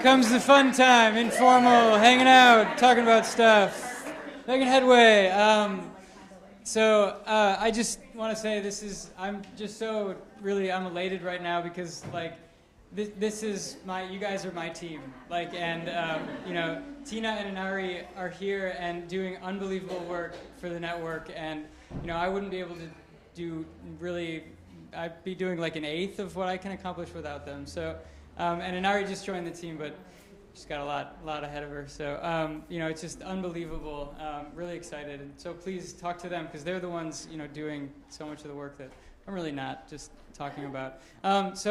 comes the fun time, informal, hanging out, talking about stuff, making headway. I just want to say I'm just so really, I'm elated right now because like, this is you guys are my team. Like, and Tina and Emery are here and doing unbelievable work for the network, and I wouldn't be able to do really. I'd be doing like an eighth of what I can accomplish without them. So, and Inari just joined the team, but she's got a lot ahead of her. So, it's just unbelievable. Really excited, and so please talk to them because they're the ones doing so much of the work that I'm really not just talking about. It's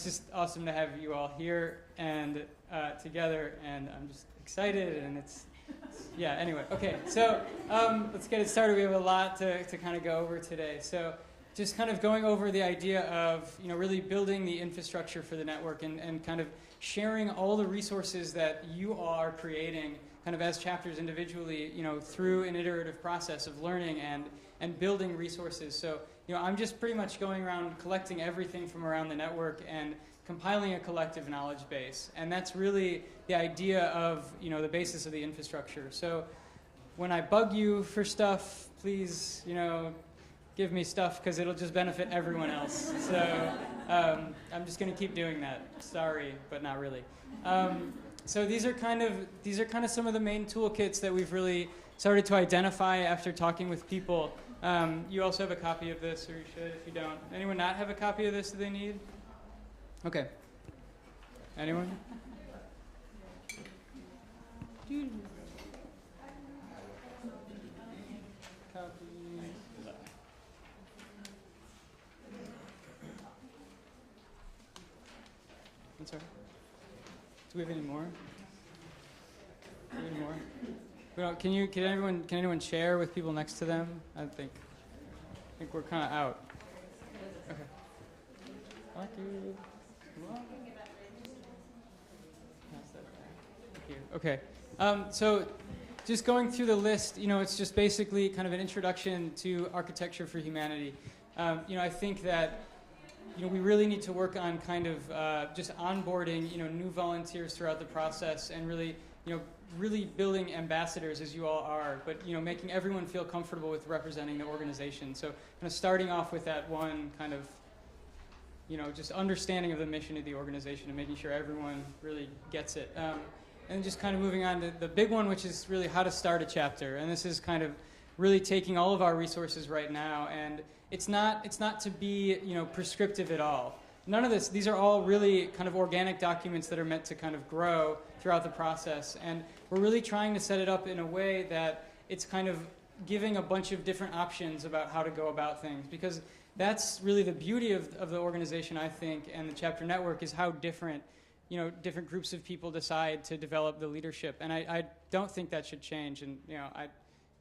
just awesome to have you all here and together, and I'm just excited, and anyway. Okay, so let's get it started. We have a lot to kind of go over today. So just kind of going over the idea of, really building the infrastructure for the network and kind of sharing all the resources that you all are creating kind of as chapters individually, through an iterative process of learning and building resources. So, I'm just pretty much going around collecting everything from around the network and compiling a collective knowledge base. And that's really the idea of, the basis of the infrastructure. So when I bug you for stuff, please, give me stuff because it'll just benefit everyone else. So I'm just going to keep doing that. Sorry, but not really. So these are kind of some of the main toolkits that we've really started to identify after talking with people. You also have a copy of this, or you should if you don't. Anyone not have a copy of this that they need? Okay. Anyone? Copy. I'm sorry. Do we have any more? Well, can anyone share with people next to them? I think we're kind of out. Okay. Thank you. Thank you. Okay. So just going through the list, it's just basically kind of an introduction to architecture for humanity. I think that we really need to work on kind of just onboarding new volunteers throughout the process and really really building ambassadors as you all are, but making everyone feel comfortable with representing the organization. So kind of starting off with that one kind of just understanding of the mission of the organization and making sure everyone really gets it. And just kind of moving on to the big one, which is really how to start a chapter. And this is kind of really taking all of our resources right now, and it's not to be prescriptive at all. None of this, these are all really kind of organic documents that are meant to kind of grow throughout the process. And we're really trying to set it up in a way that it's kind of giving a bunch of different options about how to go about things. Because that's really the beauty of the organization, I think, and the chapter network is how different groups of people decide to develop the leadership. And I don't think that should change. And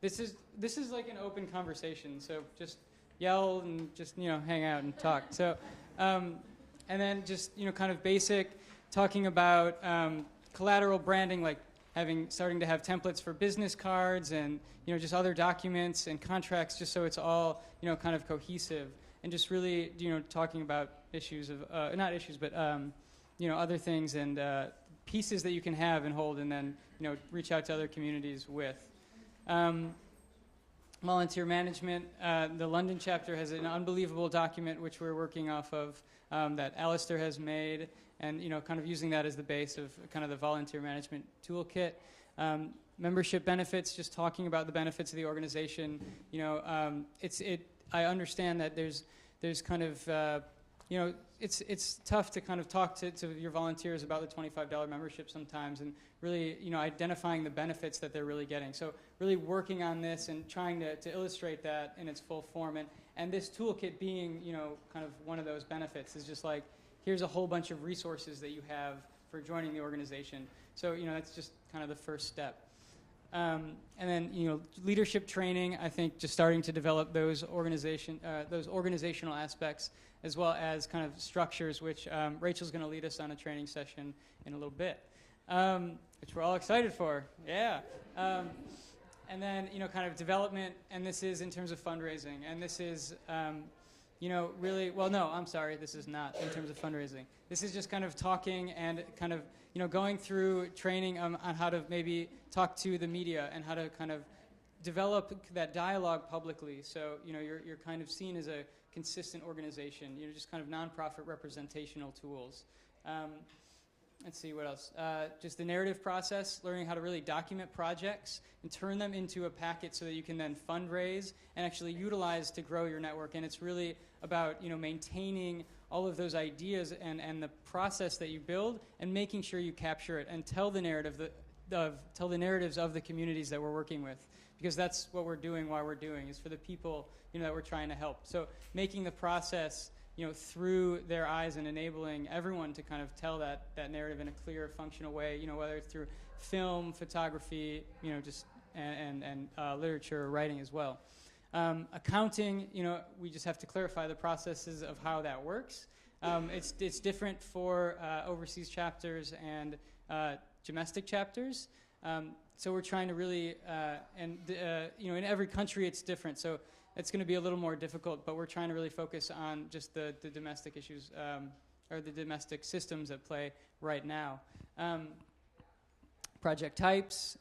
this is like an open conversation. So just yell and just hang out and talk. So. And then just kind of basic talking about collateral branding, like starting to have templates for business cards and just other documents and contracts, just so it's all kind of cohesive, and just really talking about issues of not issues but other things and pieces that you can have and hold, and then reach out to other communities with. Volunteer management. The London chapter has an unbelievable document which we're working off of that Alistair has made, and kind of using that as the base of kind of the volunteer management toolkit. Membership benefits, just talking about the benefits of the organization. I understand that there's kind of it's tough to kind of talk to your volunteers about the $25 membership sometimes, and really identifying the benefits that they're really getting. So really working on this and trying to illustrate that in its full form, and this toolkit being kind of one of those benefits is just like, here's a whole bunch of resources that you have for joining the organization. So that's just kind of the first step. And then leadership training, I think just starting to develop those organizational aspects, as well as kind of structures, which Rachel's going to lead us on a training session in a little bit, which we're all excited for. Yeah. And then kind of development, and this is in terms of fundraising, and this is really, well, no, I'm sorry, this is not in terms of fundraising. This is just kind of talking and kind of, going through training on how to maybe talk to the media and how to kind of develop that dialogue publicly. So, you're kind of seen as a consistent organization, just kind of nonprofit representational tools. Let's see, what else? Just the narrative process, learning how to really document projects and turn them into a packet so that you can then fundraise and actually utilize to grow your network. And it's really about, maintaining all of those ideas and the process that you build and making sure you capture it and tell the narratives of the communities that we're working with. Because that's what we're doing while we're doing, is for the people, that we're trying to help. So making the process through their eyes and enabling everyone to kind of tell that narrative in a clear, functional way, whether it's through film, photography, and literature or writing as well. Accounting, we just have to clarify the processes of how that works. It's different for overseas chapters and domestic chapters. So we're trying to really, in every country it's different. So it's going to be a little more difficult, but we're trying to really focus on just the domestic issues or the domestic systems at play right now. Project types,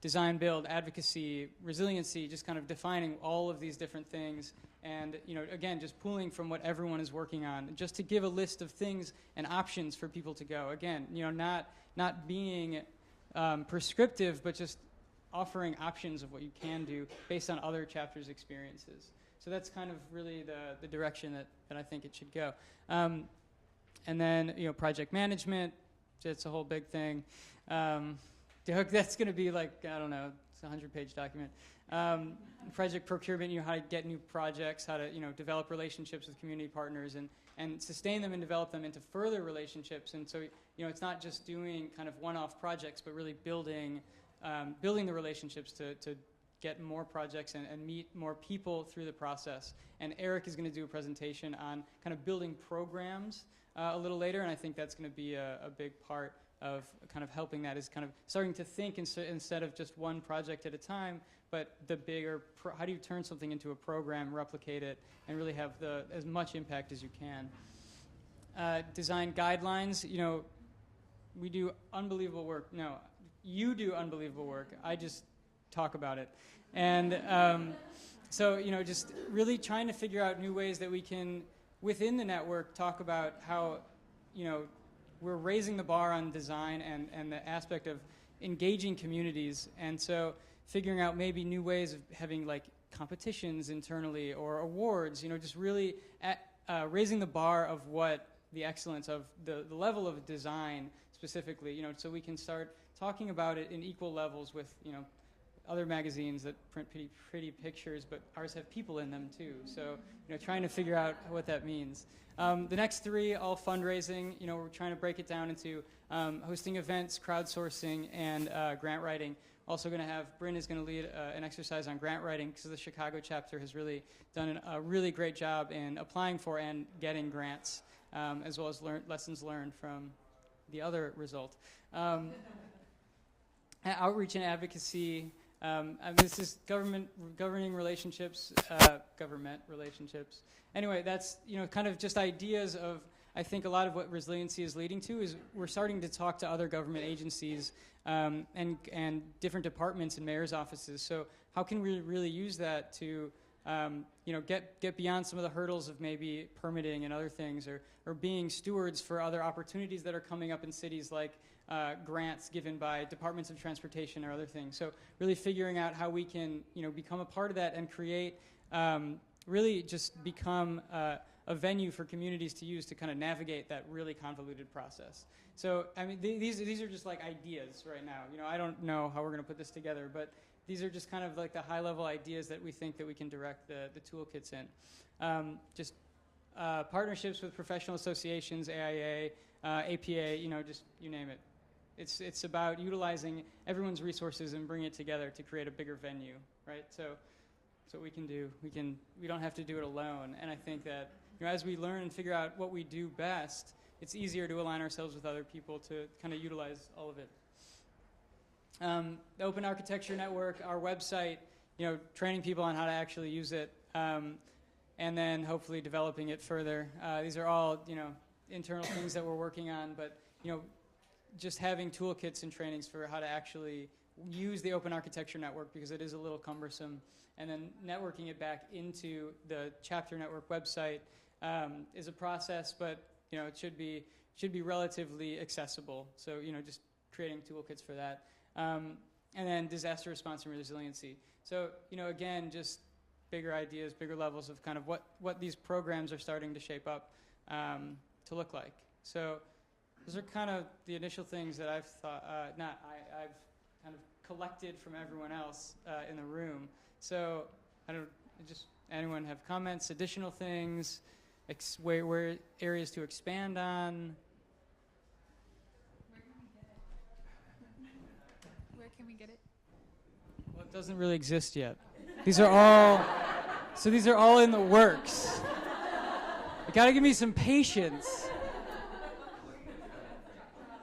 design, build, advocacy, resiliency, just kind of defining all of these different things. And, again, just pulling from what everyone is working on, just to give a list of things and options for people to go. Again, not being prescriptive, but just offering options of what you can do based on other chapters' experiences. So that's kind of really the direction that I think it should go. And then, project management, it's a whole big thing. That's going to be like, I don't know, it's a 100-page document. Project procurement, how to get new projects, how to, develop relationships with community partners and sustain them and develop them into further relationships. And so, it's not just doing kind of one-off projects, but really building the relationships to get more projects and meet more people through the process. And Eric is going to do a presentation on kind of building programs a little later, and I think that's going to be a big part of kind of helping that, is kind of starting to think instead of just one project at a time, but the bigger, how do you turn something into a program, replicate it, and really have as much impact as you can. Design guidelines, we do unbelievable work. No, you do unbelievable work. I just talk about it. And so, just really trying to figure out new ways that we can, within the network, talk about how, we're raising the bar on design and the aspect of engaging communities. And so figuring out maybe new ways of having like competitions internally or awards, just really raising the bar of what the excellence of the level of design specifically, so we can start talking about it in equal levels with, other magazines that print pretty pictures, but ours have people in them too. So, trying to figure out what that means. The next three, all fundraising. We're trying to break it down into hosting events, crowdsourcing, and grant writing. Also going to have, Bryn is going to lead an exercise on grant writing, because the Chicago chapter has really done a really great job in applying for and getting grants, as well as lessons learned from the other result. Outreach and advocacy. This is government relationships. Anyway, that's kind of just ideas of, I think a lot of what resiliency is leading to is we're starting to talk to other government agencies and different departments and mayor's offices. So how can we really use that to get beyond some of the hurdles of maybe permitting and other things, or being stewards for other opportunities that are coming up in cities, like grants given by departments of transportation or other things. So really figuring out how we can become a part of that and create, really just become a venue for communities to use to kind of navigate that really convoluted process. So I mean, these are just like ideas right now. I don't know how we're going to put this together, but these are just kind of like the high-level ideas that we think that we can direct the toolkits in. Just partnerships with professional associations, AIA, APA, just you name it. It's about utilizing everyone's resources and bringing it together to create a bigger venue, right? So that's what we can do. We don't have to do it alone. And I think that as we learn and figure out what we do best, it's easier to align ourselves with other people to kind of utilize all of it. The Open Architecture Network, our website, training people on how to actually use it. and then hopefully developing it further. These are all, internal things that we're working on, but, just having toolkits and trainings for how to actually use the open architecture network, because it is a little cumbersome, and then networking it back into the chapter network website is a process, but it should be relatively accessible. So just creating toolkits for that, and then disaster response and resiliency. So again, just bigger ideas, bigger levels of kind of what these programs are starting to shape up to look like. So those are kind of the initial things that I've thought. I've kind of collected from everyone else in the room. So anyone have comments, additional things, where areas to expand on? Where can we get it? Well, it doesn't really exist yet. These are all in the works. You gotta give me some patience.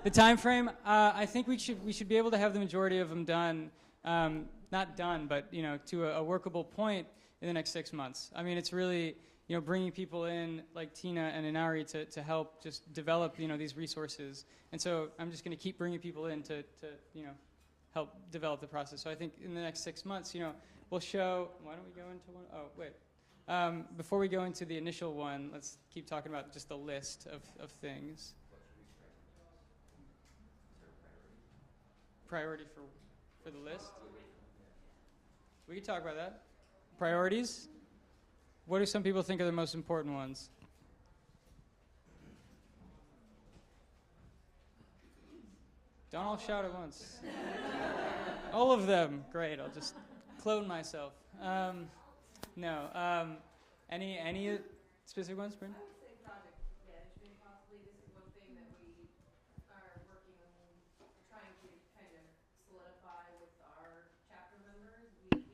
The time frame, I think we should be able to have the majority of them done, not done, but to a workable point in the next 6 months. I mean, it's really bringing people in like Tina and Inari to help just develop these resources, and so I'm just going to keep bringing people in to help develop the process. So I think in the next 6 months, we'll show. Why don't we go into one? Oh, wait. Before we go into the initial one, let's keep talking about just the list of things. Priority for the list? We can talk about that. Priorities? What do some people think are the most important ones? Don't all shout at once. All of them. Great. I'll just clone myself. No. Any specific ones, Bryn? I would say project management. Possibly this is one thing that we are working on trying to kind of solidify with our chapter members. We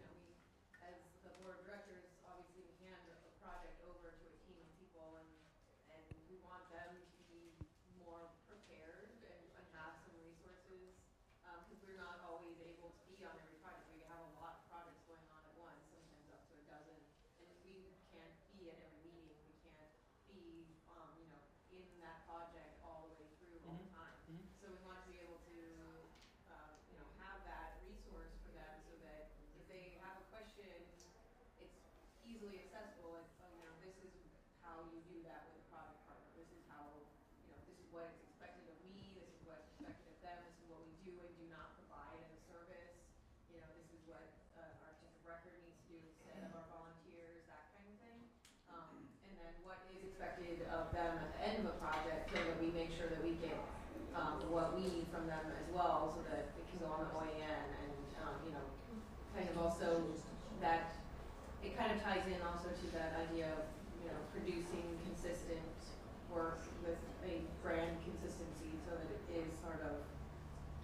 as the board of directors, obviously we hand a project over to a team of people, and we want them to be more prepared and have some resources, because we're not always able to be on every project. We have a lot of projects going on at once, sometimes up to a dozen, and we can't be at every meeting. We can't be in that project all the way through all the time. Mm-hmm. So we want to be able to have that resource for them, so that if they have a question, it's easily accessible. It's, this is how you do that with a project partner. This is how, this is what is expected of me. This is what's expected of them. This is what we do and do not provide as a service. This is what our artistic record needs to do instead of our volunteers, that kind of thing. And then what is expected of them at the end of a project, so that we make sure that we get what we need from them as well, so that it can go on the way in, and kind of also that it kind of ties in also to that idea of producing consistent work with a brand consistency, so that it is sort of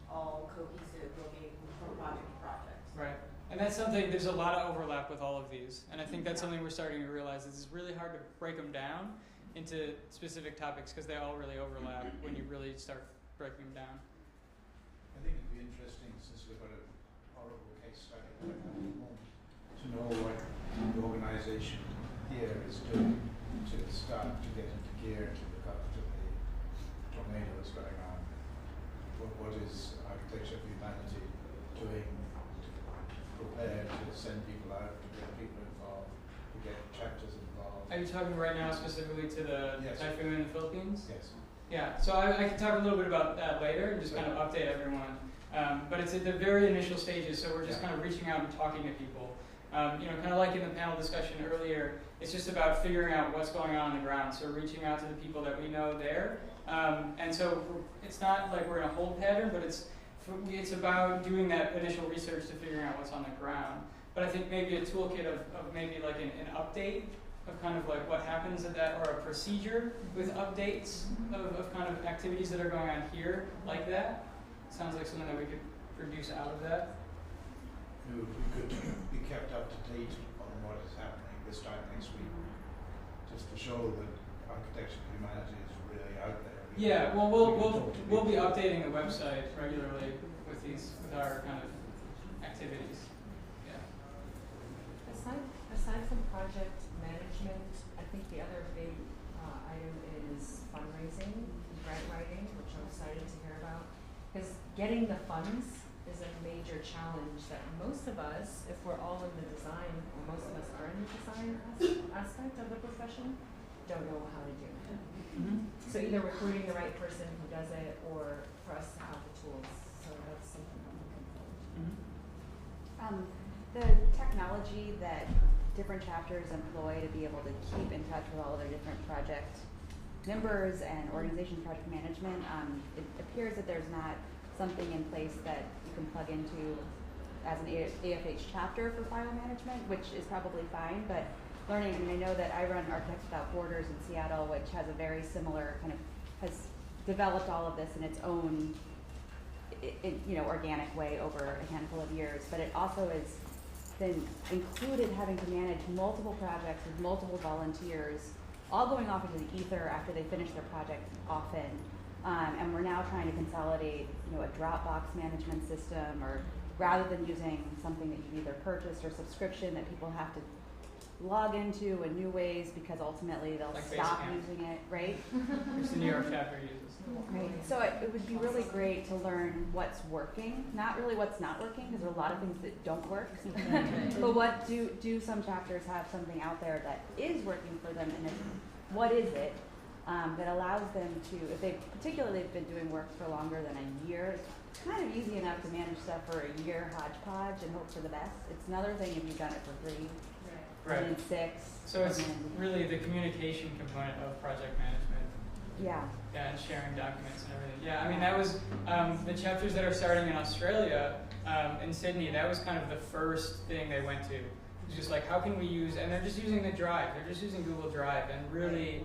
all cohesive looking from project to project. Right. And that's something, there's a lot of overlap with all of these. And I think that's something we're starting to realize is it's really hard to break them down into specific topics, because they all really overlap when you really start breaking them down. I think it'd be interesting, since we've got a horrible case study going on at the moment, to know what the organisation here is doing to start to get into gear to look after the tornadoes going on. What is Architecture for Humanity doing to prepare to send people out, to get people involved, to get chapters involved? Are you talking right now specifically to the Yes. Typhoon in the Philippines? Yes. Yeah, so I can talk a little bit about that later and just kind of update everyone. But it's at the very initial stages, so we're just kind of reaching out and talking to people. Kind of like in the panel discussion earlier, it's just about figuring out what's going on the ground. So reaching out to the people that we know there. And so it's not like we're in a hold pattern, but it's about doing that initial research to figuring out what's on the ground. But I think maybe a toolkit of maybe like an update of kind of like what happens at that, or a procedure with updates of kind of activities that are going on here like that. Sounds like something that we could produce out of that. It would be good to be kept up to date on what is happening this time next week, just to show that Architecture for Humanity is really out there. Yeah, well, we'll be updating the website regularly with our kind of activities. Yeah. Aside from project management, is a major challenge that most of us, if we're all in the design, or most of us are in the design aspect of the profession, don't know how to do. So either recruiting the right person who does it, or for us to have the tools. So that's something I'm looking for. The technology that different chapters employ to be able to keep in touch with all of their different project members and organization project management, it appears that there's not something in place that you can plug into as an AFH chapter for file management, which is probably fine, but learning, I mean, I know that I run Architects Without Borders in Seattle, which has a very similar kind of, has developed all of this in its own, organic way over a handful of years, but it also has been included having to manage multiple projects with multiple volunteers, all going off into the ether after they finish their project often. And we're now trying to consolidate, a Dropbox management system, or rather than using something that you've either purchased or subscription that people have to log into in new ways because ultimately they'll stop using it, right? Which the New York chapter uses. Right. So it would be really great to learn what's working, not really what's not working, because there are a lot of things that don't work. But what do some chapters have something out there that is working for them, and what is it that allows them to, if particularly they've been doing work for longer than a year, it's kind of easy enough to manage stuff for a year hodgepodge and hope for the best. It's another thing if you've done it for 3, right, and 6. So it's really the communication component of project management. Yeah. Yeah, and sharing documents and everything. Yeah, I mean, that was the chapters that are starting in Australia, in Sydney, that was kind of the first thing they went to. It was just like, how can we use, and they're just using the Drive. They're just using Google Drive and really,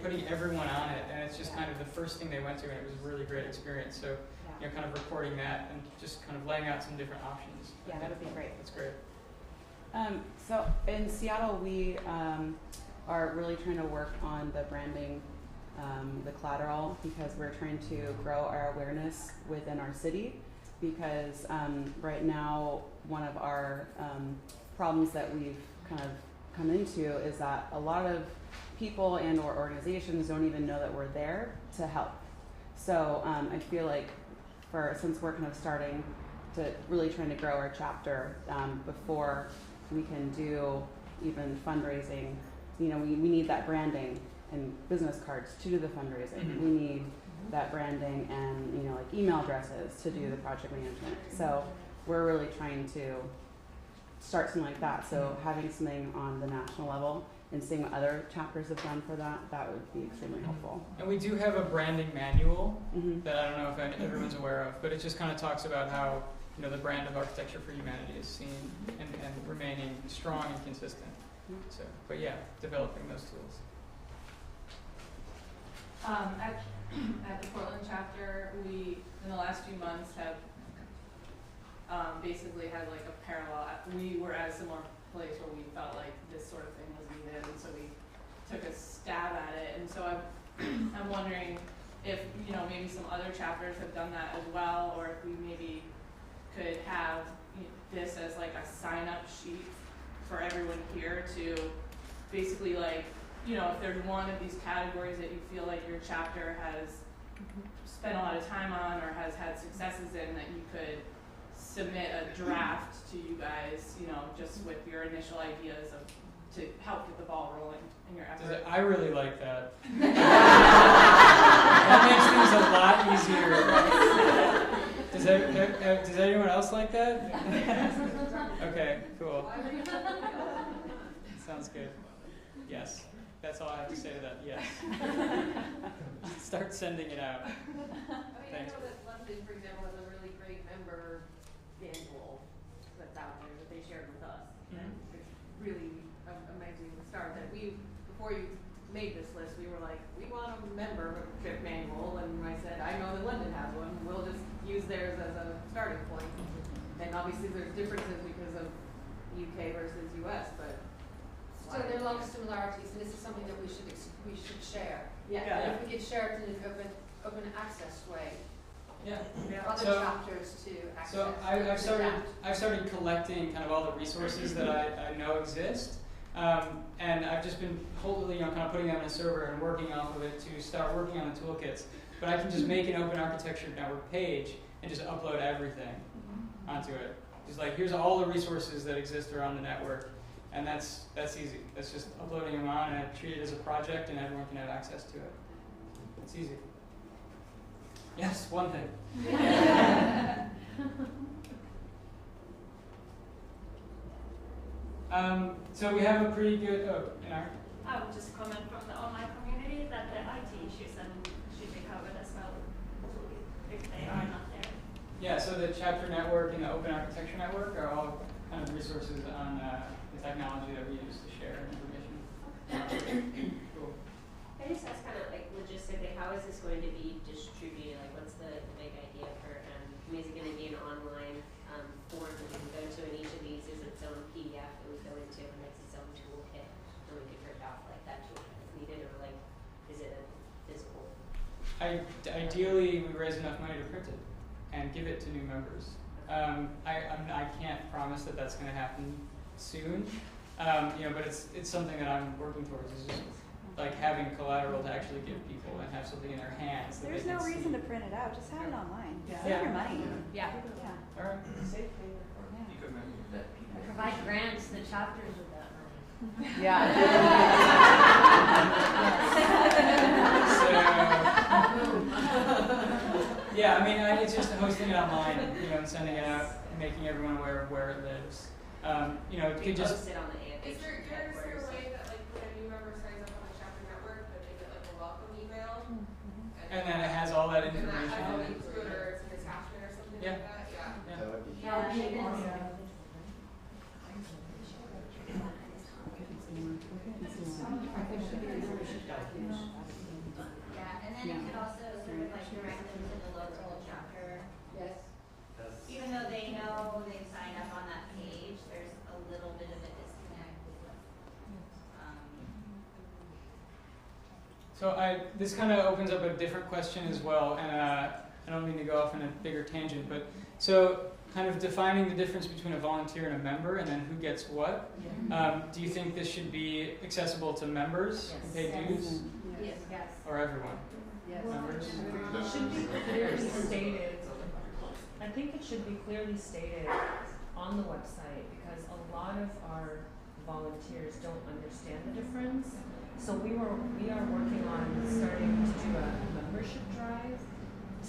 putting everyone on it. And it's just kind of the first thing they went to, and it was a really great experience. So, kind of recording that and just kind of laying out some different options. Yeah, that would be great. That's great. So in Seattle, we are really trying to work on the branding, the Collateral, because we're trying to grow our awareness within our city. Because right now, one of our problems that we've kind of come into is that a lot of people and or organizations don't even know that we're there to help. So I feel like since we're kind of starting to really trying to grow our chapter, before we can do even fundraising, we need that branding and business cards to do the fundraising. Mm-hmm. We need that branding and like email addresses to do the project management. So we're really trying to start something like that. So having something on the national level and seeing what other chapters have done for that would be extremely helpful. And we do have a branding manual Mm-hmm. that I don't know if everyone's aware of, but it just kind of talks about how the brand of Architecture for Humanity is seen and remaining strong and consistent. So, but yeah, developing those tools. At the Portland chapter, we in the last few months have basically had like a parallel. We were at a similar place where we felt like this sort of thing was needed, and so we took a stab at it. And so I'm wondering if maybe some other chapters have done that as well, or if we maybe could have this as like a sign-up sheet for everyone here to basically like, if there's one of these categories that you feel like your chapter has spent a lot of time on or has had successes in, that you could submit a draft to you guys, just with your initial ideas to help get the ball rolling in your effort. I really like that. That makes things a lot easier. Does anyone else like that? Okay, cool. Sounds good. Yes. That's all I have to say to that. Yes. Start sending it out. I know that London, for example, has a really great member manual that's out there that they shared with us. Mm-hmm. And it's really amazing to start that before you made this list, we were like, we want a membership manual, and I said, I know that London has one. We'll just use theirs as a starting point. And obviously there's differences because of UK versus US, but so there are a lot of similarities, and this is something that we should share. yeah. And if we could share it in an open access way, Yeah. other So- chapters to access. So I've started collecting kind of all the resources that I know exist, and I've just been kind of putting them in a server and working off of it to start working on the toolkits. But I can just make an Open Architecture Network page and just upload everything onto it. Just like, here's all the resources that exist around the network, and that's easy. That's just uploading them on, and I treat it as a project, and everyone can have access to it. It's easy. Yes, one thing. So we have a pretty good, I would just comment from the online community that the IT issues should be covered as well if they are not there. Yeah, so the chapter network and the open architecture network are all kind of resources on the technology that we use to share information. Cool. I just ask kind of like logistically, how is this going to be distributed? Like, what's the big idea for, is it going to be an online form that we can go to, and each of these is its own PDF that we go into and it's its own toolkit, and we can print out like that toolkit if needed, or like, is it a physical? Ideally, we raise enough money to print it and give it to new members. I can't promise that that's going to happen soon, but it's something that I'm working towards. Is just like having collateral to actually give people and have something in their hands. That There's they no can reason see. to print it out. Just have it online. Yeah. Save your money. Yeah. All right. Provide grants to chapters with that money. Yeah. Yeah, I mean, it's just hosting it online, and sending it out, and making everyone aware of where it lives. It could just. Post it on the AFH Is there a way that like when a new member signs up on the chapter network that they get like a welcome email? And then it has all that And that information has a in link it. to it, or it's an attachment or something Yeah. like that? Yeah. That would be Yeah, and then it could also sort of like direct them to the local chapter. Yes. Even though they know they've signed up on that page, there's a little bit of a disconnect with So this kind of opens up a different question as well, and I don't mean to go off on a bigger tangent, but so kind of defining the difference between a volunteer and a member, and then who gets what. Do you think this should be accessible to members who pay dues, Yes. or everyone? Yes. Members? It should be clearly stated. I think it should be clearly stated on the website, because a lot of our volunteers don't understand the difference. So we are working on starting to do a membership drive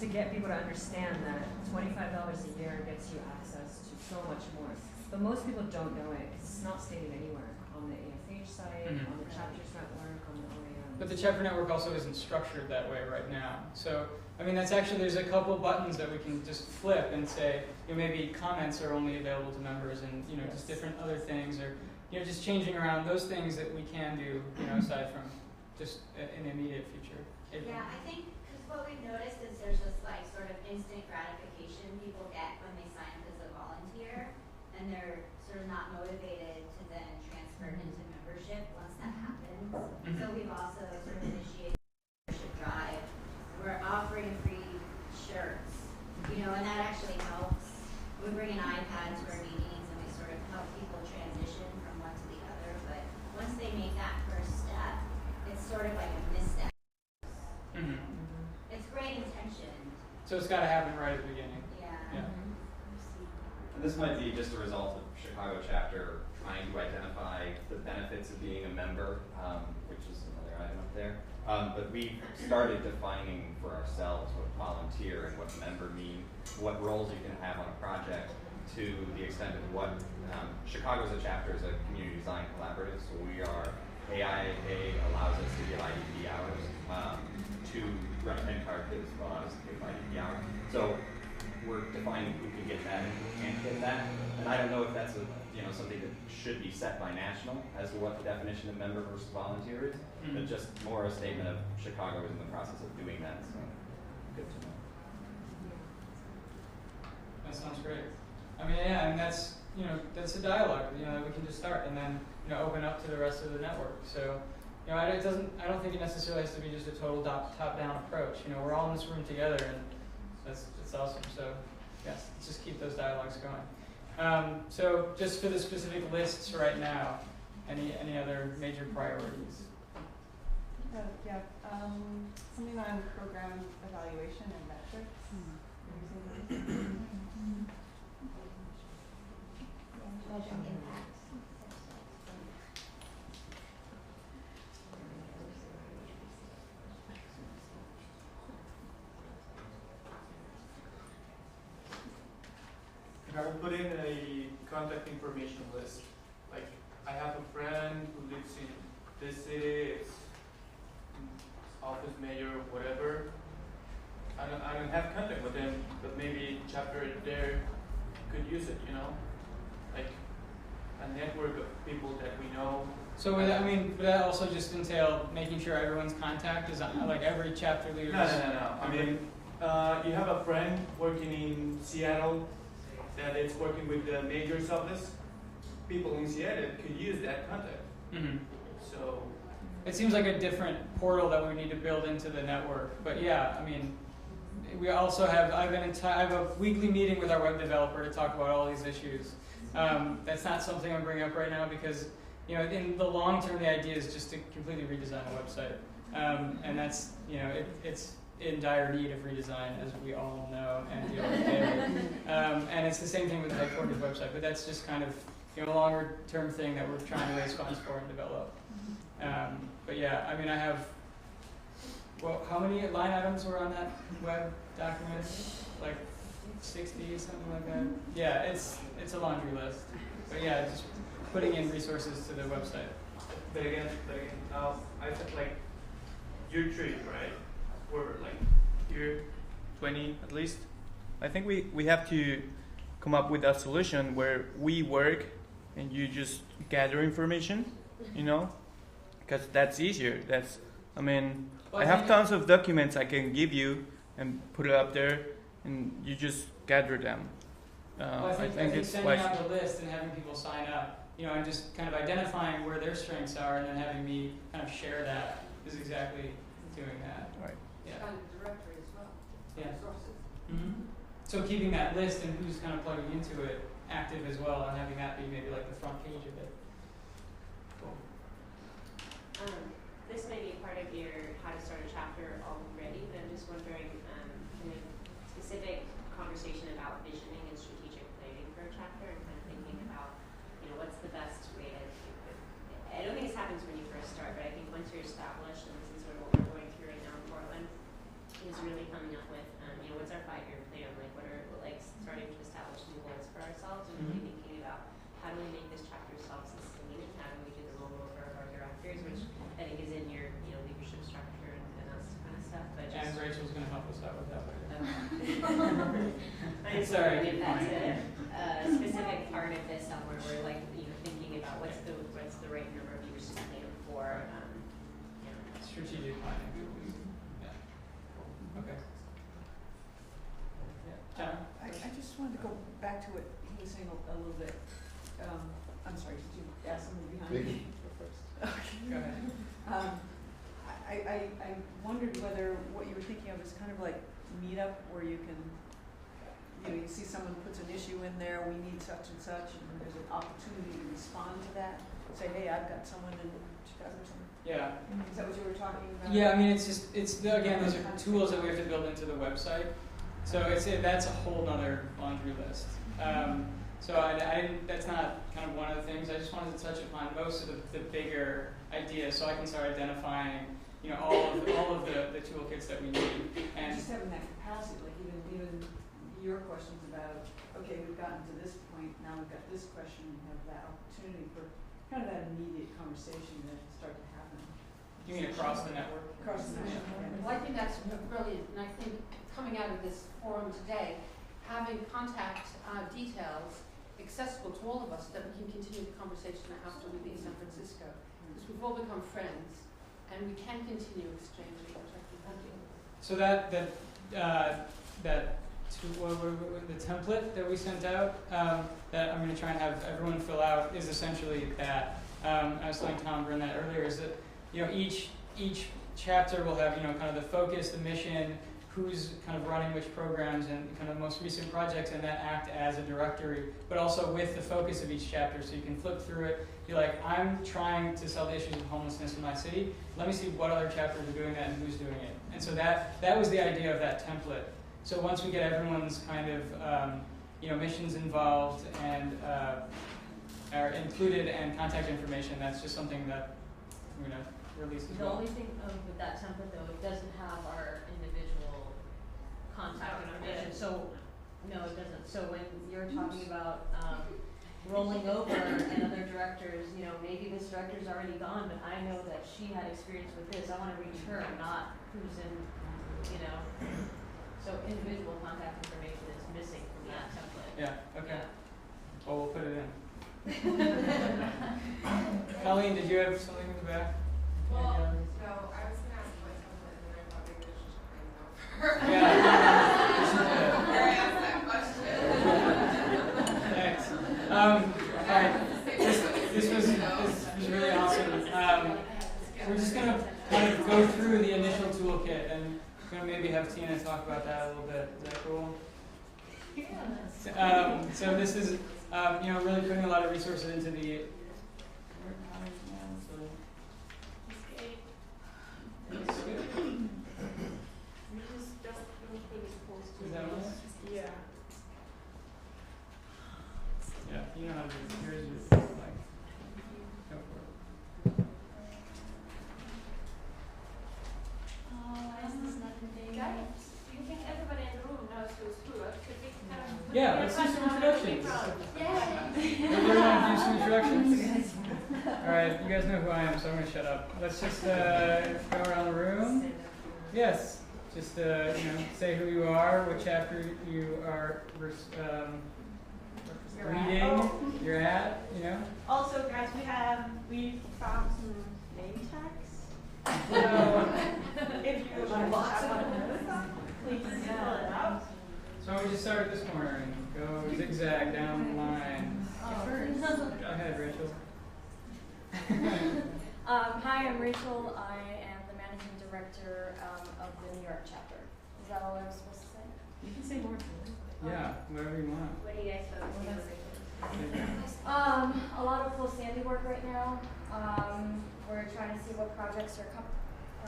to get people to understand that $25 a year gets you access to so much more. But most people don't know it because it's not stated anywhere on the AFH site, on the chapters network, on the OAM. But the chapter network also isn't structured that way right now. So, I mean, there's a couple buttons that we can just flip and say, maybe comments are only available to members, and just different other things, or just changing around those things that we can do, aside from just in the immediate future. Yeah, I think because what we've noticed is there's this like sort of instant gratification people get when they sign up as a volunteer, and they're sort of not motivated to then transfer into membership once that happens. So we've also sort of initiated a membership drive. We're offering free shirts, and that actually helps. We bring an iPad to our meetings, and we sort of help people transition from one to the other. But once they make that first step, it's sort of like a misstep. It's great intention. So it's got to happen right at the beginning. Yeah. And this might be just a result of Chicago chapter trying to identify the benefits of being a member, which is another item up there. But we started defining for ourselves what volunteer and what member mean, what roles you can have on a project, to the extent of what Chicago as a chapter is a community design collaborative, so we are AIA allows us to give IDP hours to and Carpet allows us to give IDP hours. So we're defining who can get that and who can't get that. And I don't know if that's something that should be set by national as to what the definition of member versus volunteer is, but just more a statement of Chicago is in the process of doing that. So good to know. That sounds great. I mean, yeah, and that's a dialogue that we can just start and then open up to the rest of the network. So I don't think it necessarily has to be just a total top-down approach. We're all in this room together, and it's awesome. So yes, let's just keep those dialogues going. So just for the specific lists right now, any other major priorities? Something on program evaluation and metrics. Measuring impact. I will put in a contact information list. Like, I have a friend who lives in this city, it's office mayor, whatever. I don't have contact with them, but maybe chapter there could use it, you know? Like a network of people that we know. So would that also just entail making sure everyone's contact is on, like every chapter leader? No. I mean, you have a friend working in Seattle that is working with the mayor's office. People in Seattle could use that contact. Mm-hmm. So it seems like a different portal that we need to build into the network. But yeah, I mean, we also have, I have a weekly meeting with our web developer to talk about all these issues. That's not something I'm bringing up right now because, you know, in the long term, the idea is just to completely redesign the website. And that's, you know, it's in dire need of redesign, as we all know and deal with daily. And it's the same thing with the headquarters website, but that's just kind of, you know, a longer term thing that we're trying to raise funds for and develop. But yeah, I mean, I have, well, how many line items were on that web document? Like 60, something like that? Yeah, it's a laundry list. But yeah, just putting in resources to the website. But again, I said like year 3, right? Or like year 20 at least. I think we have to come up with a solution where we work and you just gather information, you know, because that's easier. I mean, well, I have tons of documents I can give you and put it up there, and you just gather them. Well, I think it's sending out the list and having people sign up, you know, and just kind of identifying where their strengths are, and then having me kind of share that is exactly doing that. Right. Yeah. Kind of directory as well. Yeah. Sources. Mm-hmm. So keeping that list and who's kind of plugging into it active as well, and having that be maybe like the front page of it. Cool. This may be part of your how to start a chapter already, but I'm just wondering, kind of specific conversation about visioning and strategic planning for a chapter, and kind of thinking about, you know, what's the best way to do it. I don't think this happens when you first start, but I think once you're established, and this is sort of what we're going through right now in Portland, is really coming up with, you know, what's our 5-year plan? Like, what are, like, starting to establish new goals for ourselves, and really thinking about how do we make this chapter self-sustaining? How do we do the rollover of our directors, which I think is in your, you know, leadership structure and that kind of stuff. But just, and Rachel's going to help us out with that later. I'm sorry if that's a specific part of this somewhere where, like, you know, thinking about what's the right number of years to plan for. You know. Strategic planning. Yeah. Okay. Yeah. John? I just wanted to go back to what he was saying a little bit. I'm sorry, did you ask something behind me? Okay. Go ahead. I wondered whether what you were thinking of is kind of like meetup where you can, you know, you see someone puts an issue in there, we need such and such, and there's an opportunity to respond to that. Say, hey, I've got someone in Chicago or something. Yeah. Is that what you were talking about? Yeah, I mean, again, those are tools that we have to build into the website. So that's a whole nother laundry list. So that's not kind of one of the things. I just wanted to touch upon most of the bigger ideas, so I can start identifying, you know, all of the toolkits that we need. And just having that capacity, like even your questions about, okay, we've gotten to this point, now we've got this question, we have that opportunity for kind of that immediate conversation that start to happen. You mean across the network? Across the network. Well, I think that's brilliant, and I think coming out of this forum today, having contact details accessible to all of us, that we can continue the conversation after we leave San Francisco, because we've all become friends, and we can continue exchanging, which I think would be. So the template that we sent out, that I'm going to try and have everyone fill out, is essentially that. I was telling Tom Byrne that earlier, is that, you know, each chapter will have, you know, kind of the focus, the mission, who's kind of running which programs and kind of most recent projects, and that act as a directory, but also with the focus of each chapter, so you can flip through it, be like, I'm trying to solve the issues of homelessness in my city, let me see what other chapters are doing that and who's doing it. And so that was the idea of that template. so once we get everyone's kind of missions involved and are included and contact information, that's just something that we're going to release as The well. only thing with that template though, it doesn't have our individual contact information. So, no, it doesn't. So when you're talking about rolling over and other directors, maybe this director's already gone, but I know that she had experience with this. I want to reach her, not who's in, So individual contact information is missing from that template. Yeah, okay. Well, we'll put it in. Colleen, did you have something in the back? Well, no, I was going to ask my template, and then I thought maybe I should just bring it over. Yeah, you should do it. Before I ask that question. Thanks. All right, this was really awesome. We're just going to kind of go through the initial toolkit, and we're going to maybe have Tina talk about that a little bit. Is that cool? So this is, really putting a lot of resources into the. Is that one? Yeah. Yeah, you know how to do it. Here's your like. Go for it. Guys, do you think everybody in the room knows who's who? Should we kind of Yeah, let's do some introductions. Yay! Everybody want to do some introductions? All right, you guys know who I am, so I'm going to shut up. Let's just go around the room. Yes, just say who you are, what chapter you are reading, you're at, Also, guys, we found some name tags. So if you would like to have one of those, please fill it out. So we just start at this corner and go zigzag down the line. Go ahead, Rachel. Hi, I'm Rachel. I am the managing director of the New York chapter. Is that all I was supposed to say? You can say more. Yeah, whatever you want. What do you guys focus A lot of full Sandy work right now. We're trying to see what projects are coming.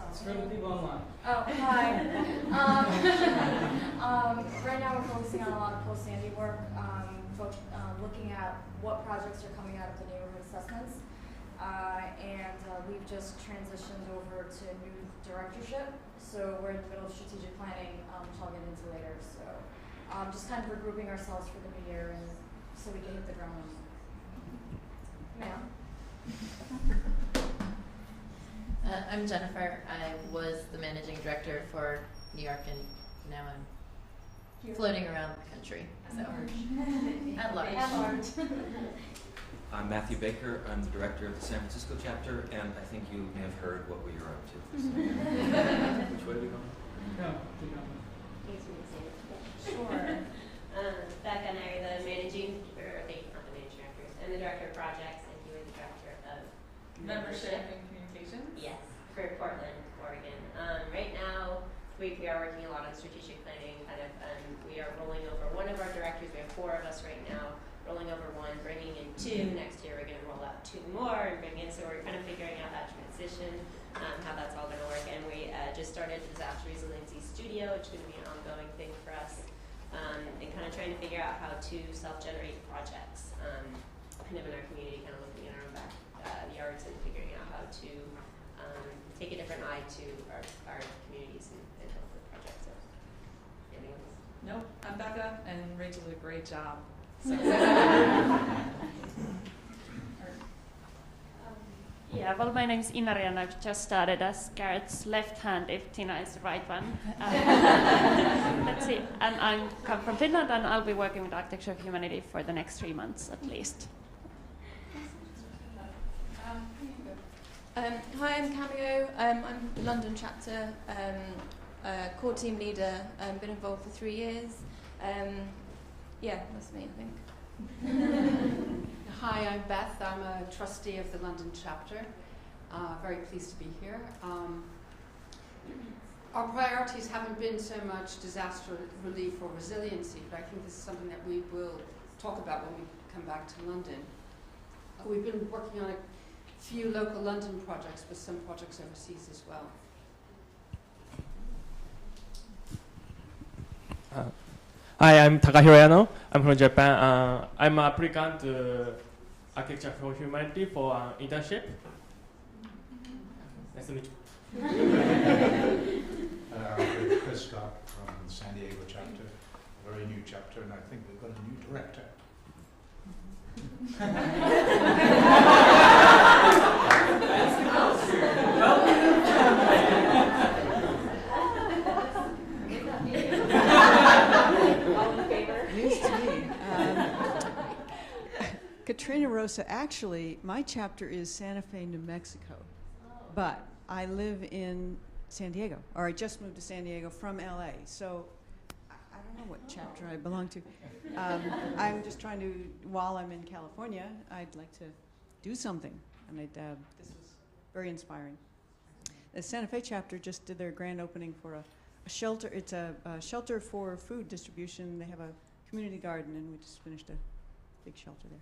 It's for the people online. Oh, hi. Right now we're focusing on a lot of full Sandy work, looking at what projects are coming out of the neighborhood assessments. And we've just transitioned over to new directorship. So we're in the middle of strategic planning, which I'll get into later. So just kind of regrouping ourselves for the new year and so we can hit the ground running. Ma'am? I'm Jennifer. I was the managing director for New York, and now I'm floating around the country. So at large. I'm Matthew Baker. I'm the director of the San Francisco chapter, and I think you may have heard what we are up to. Which way are we going? No, keep going. Sure. Beth and I are the managing, or not the managing directors, and the director of projects, and you are the director of Membership and communications? Yes, for Portland, Oregon. Right now, we are working a lot on strategic planning. We are rolling over one of our directors. We have 4 of us right now. Rolling over 1, bringing in 2. Next year, we're going to roll out 2 more and bring in. So we're kind of figuring out that transition, how that's all going to work. And we just started the Disaster Resiliency Studio, which is going to be an ongoing thing for us, and kind of trying to figure out how to self-generate projects, kind of in our community, kind of looking at our own backyards and figuring out how to take a different eye to our communities and help with projects. So, anyone else? Nope, I'm Becca, and Rachel did a great job. So. Yeah, well, my name is Emery, and I've just started as Garrett's left hand, if Tina is the right one. Let's see. And I come from Finland, and I'll be working with Architecture of Humanity for the next 3 months at least. Hi, I'm Cameo. I'm the London chapter, core team leader. Been involved for 3 years. Yeah, that's me, I think. Hi, I'm Beth. I'm a trustee of the London chapter. Very pleased to be here. Our priorities haven't been so much disaster relief or resiliency, but I think this is something that we will talk about when we come back to London. We've been working on a few local London projects, but some projects overseas as well. Hi, I'm Takahiro Yano. I'm from Japan. I'm an applicant to Architecture for Humanity for internship. Nice to meet you. I'm Chris Scott from the San Diego chapter, a very new chapter, and I think we've got a new director. News to me. Katrina Rosa, actually, my chapter is Santa Fe, New Mexico, but I live in San Diego, or I just moved to San Diego from LA, so I don't know what chapter I belong to. I'm just trying to, while I'm in California, I'd like to do something, and this was very inspiring. The Santa Fe chapter just did their grand opening for a shelter. It's a shelter for food distribution. They have a community garden, and we just finished a big shelter there.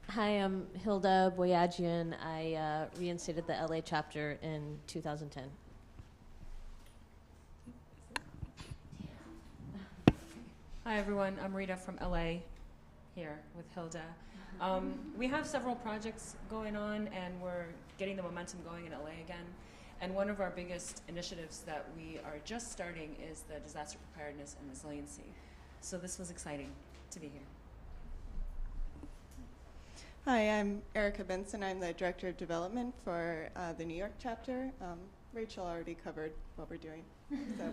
Hi, I'm Hilda Boyajian. I reinstated the LA chapter in 2010. Hi everyone, I'm Rita from LA here with Hilda. We have several projects going on and we're getting the momentum going in LA again. And one of our biggest initiatives that we are just starting is the disaster preparedness and resiliency. So this was exciting to be here. Hi, I'm Erica Benson. I'm the Director of Development for the New York chapter. Rachel already covered what we're doing. So.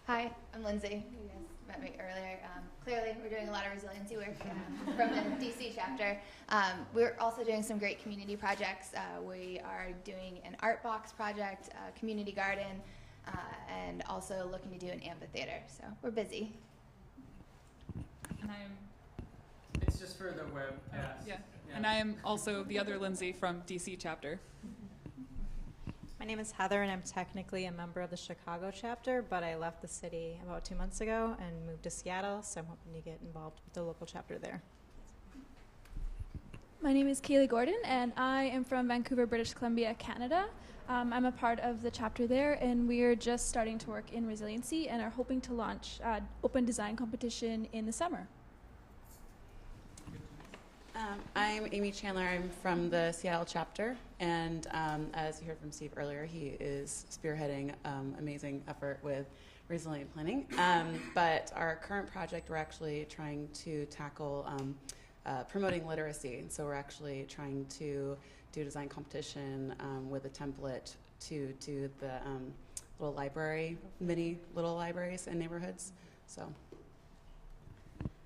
Hi, I'm Lindsay. You guys met me earlier. Clearly, we're doing a lot of resiliency work from the DC chapter. We're also doing some great community projects. We are doing an art box project, a community garden, and also looking to do an amphitheater. So we're busy. And I'm It's just for the web. yeah. And I am also the other Lindsay from DC chapter. My name is Heather, and I'm technically a member of the Chicago chapter, but I left the city about 2 months ago and moved to Seattle, so I'm hoping to get involved with the local chapter there. My name is Kayla Gordon, and I am from Vancouver, British Columbia, Canada. I'm a part of the chapter there, and we are just starting to work in resiliency and are hoping to launch an open design competition in the summer. I'm Amy Chandler. I'm from the Seattle chapter, and as you heard from Steve earlier, he is spearheading amazing effort with resilient planning. But our current project, we're actually trying to tackle promoting literacy. So we're actually trying to do a design competition with a template to do the little library, mini little libraries in neighborhoods. So.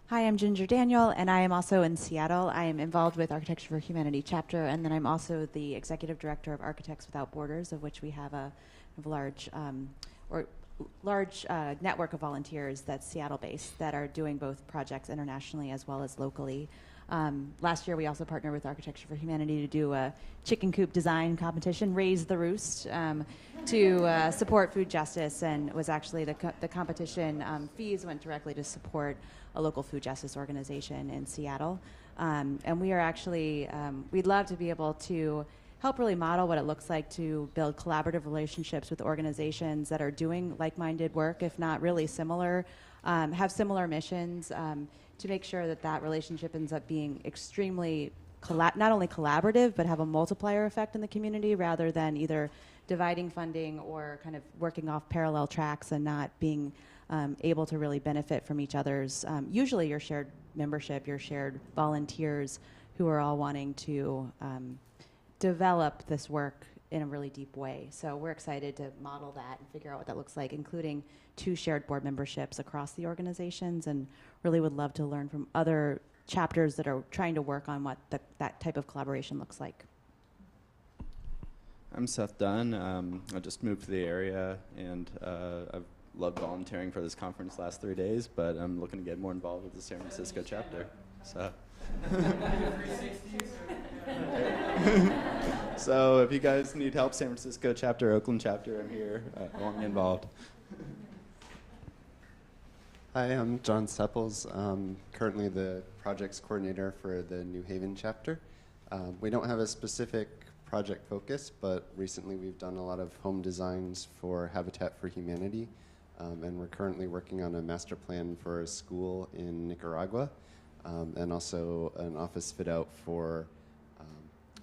Hi, I'm Ginger Daniel, and I am also in Seattle. I am involved with Architecture for Humanity chapter, and then I'm also the executive director of Architects Without Borders, of which we have a large network of volunteers that's Seattle-based that are doing both projects internationally as well as locally. Last year, we also partnered with Architecture for Humanity to do a chicken coop design competition, Raise the Roost, to support food justice, and was actually the competition fees went directly to support a local food justice organization in Seattle. And we are actually, we'd love to be able to help really model what it looks like to build collaborative relationships with organizations that are doing like-minded work, if not really similar, have similar missions, to make sure that that relationship ends up being extremely not only collaborative, but have a multiplier effect in the community rather than either dividing funding or kind of working off parallel tracks and not being able to really benefit from each other's, usually your shared membership, your shared volunteers who are all wanting to develop this work in a really deep way. So we're excited to model that and figure out what that looks like, including 2 shared board memberships across the organizations, and really would love to learn from other chapters that are trying to work on what that type of collaboration looks like. I'm Seth Dunn. I just moved to the area, and I've loved volunteering for this conference last 3 days, but I'm looking to get more involved with the San Francisco chapter. So. So if you guys need help, San Francisco chapter, Oakland chapter, I'm here. I want to be involved. Hi, I'm John Seppels. Currently the projects coordinator for the New Haven chapter. We don't have a specific project focused, but recently we've done a lot of home designs for Habitat for Humanity, and we're currently working on a master plan for a school in Nicaragua, and also an office fit out for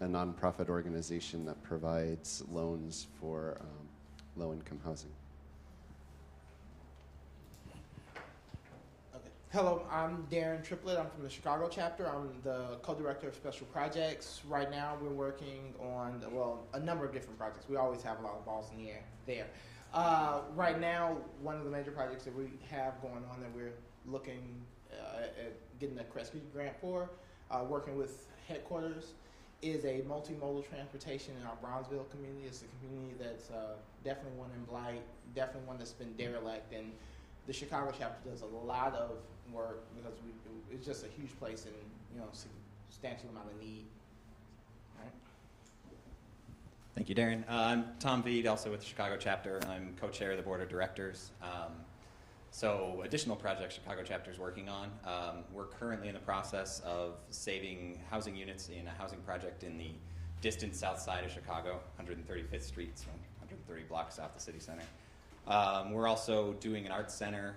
a nonprofit organization that provides loans for low-income housing. Hello, I'm Darren Triplett. I'm from the Chicago chapter. I'm the co-director of special projects. Right now we're working on, well, a number of different projects. We always have a lot of balls in the air there. Right now, one of the major projects that we have going on that we're looking at getting a Kresge grant for, working with headquarters, is a multimodal transportation in our Brownsville community. It's a community that's definitely one in blight, definitely one that's been derelict, and the Chicago chapter does a lot of work because it's just a huge place and, you know, substantial amount of need. All right. Thank you, Darren. I'm Tom Veed, also with the Chicago chapter. I'm co-chair of the board of directors. So additional projects Chicago chapter is working on. We're currently in the process of saving housing units in a housing project in the distant south side of Chicago, 135th Street, so 130 blocks south of city center. We're also doing an arts center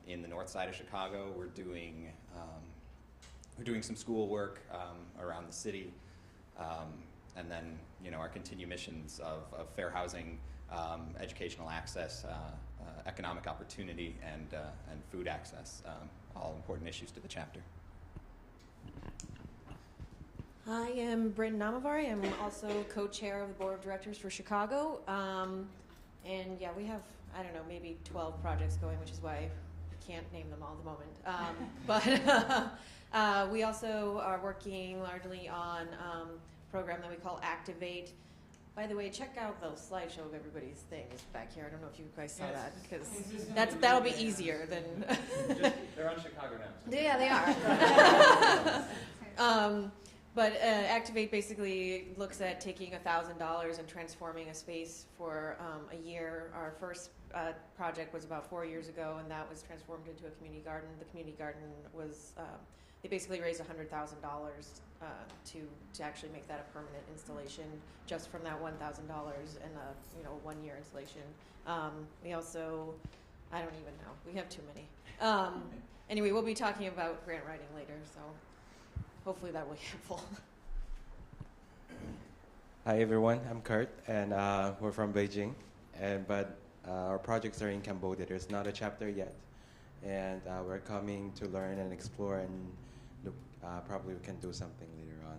in the north side of Chicago. We're doing some school work around the city, and then, you know, our continued missions of fair housing, educational access, economic opportunity, and food access, all important issues to the chapter. I am Bryn Namavari. I'm also co-chair of the board of directors for Chicago. And yeah, we have, I don't know, maybe 12 projects going, which is why I can't name them all at the moment. But we also are working largely on a program that we call Activate. By the way, check out the slideshow of everybody's things back here. I don't know if you guys saw that, because that'll be easier than... They're on Chicago now. Yeah, they are. But Activate basically looks at taking $1,000 and transforming a space for a year. Our first project was about 4 years ago, and that was transformed into a community garden. The community garden was, they basically raised $100,000 to actually make that a permanent installation just from that $1,000 and a 1 year installation. We also, I don't even know, we have too many. Anyway, we'll be talking about grant writing later, so hopefully that will be helpful. Hi everyone, I'm Kurt, and we're from Beijing, but our projects are in Cambodia. There's not a chapter yet, and we're coming to learn and explore, and look, probably we can do something later on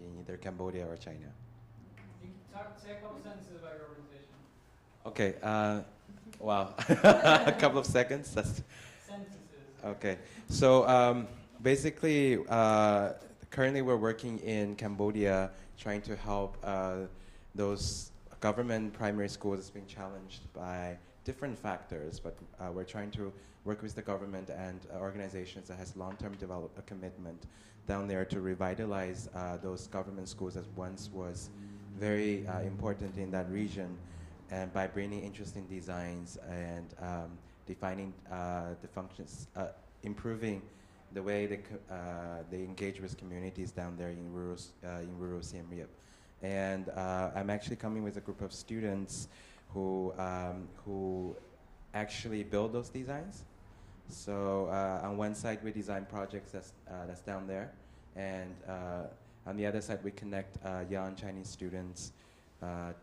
in either Cambodia or China. You can say a couple sentences about your organization. Okay, wow, a couple of seconds? That's Sentences. Okay, so basically, currently we're working in Cambodia trying to help those government primary schools that's being challenged by different factors, but we're trying to work with the government and organizations that has long-term commitment down there to revitalize those government schools that once was very important in that region, and by bringing interesting designs and defining the functions, improving the way they engage with communities down there in rural Siem Reap. And I'm actually coming with a group of students who actually build those designs. So on one side we design projects that's down there, and on the other side we connect young Chinese students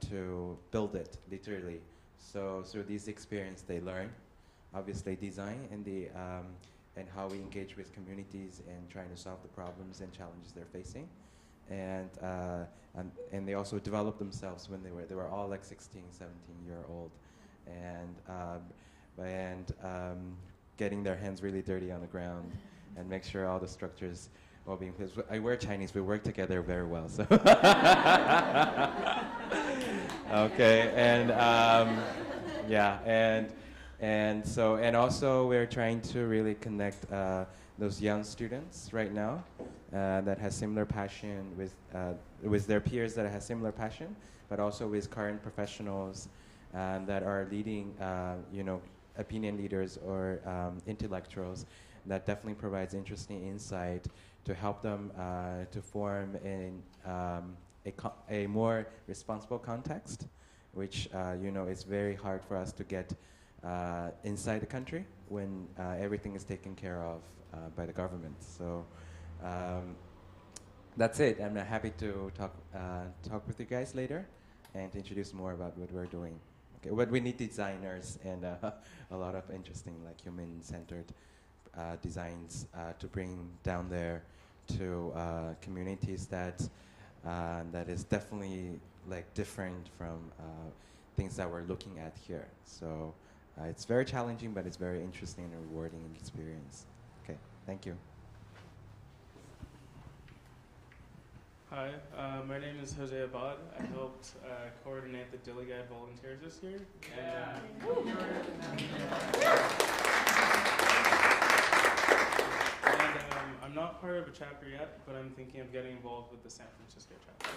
to build it, literally. So through this experience they learn, obviously, design and how we engage with communities and trying to solve the problems and challenges they're facing. And they also developed themselves when they were all like 16, 17-year-old, and getting their hands really dirty on the ground and make sure all the structures are being placed. We're Chinese, we work together very well, so. Okay, and yeah, and also we're trying to really connect those young students right now that has similar passion with their peers that has similar passion, but also with current professionals that are leading, opinion leaders or intellectuals. That definitely provides interesting insight to help them to form a more responsible context, which is very hard for us to get inside the country when everything is taken care of by the government. So that's it. I'm happy to talk with you guys later and introduce more about what we're doing. Okay, but we need designers and a lot of interesting, like human-centered designs to bring down there to communities that is definitely like different from things that we're looking at here. So it's very challenging, but it's very interesting and rewarding experience. Okay, thank you. Hi, my name is Jose Abad. I helped coordinate the Dilly Guide volunteers this year. And I'm not part of a chapter yet, but I'm thinking of getting involved with the San Francisco chapter.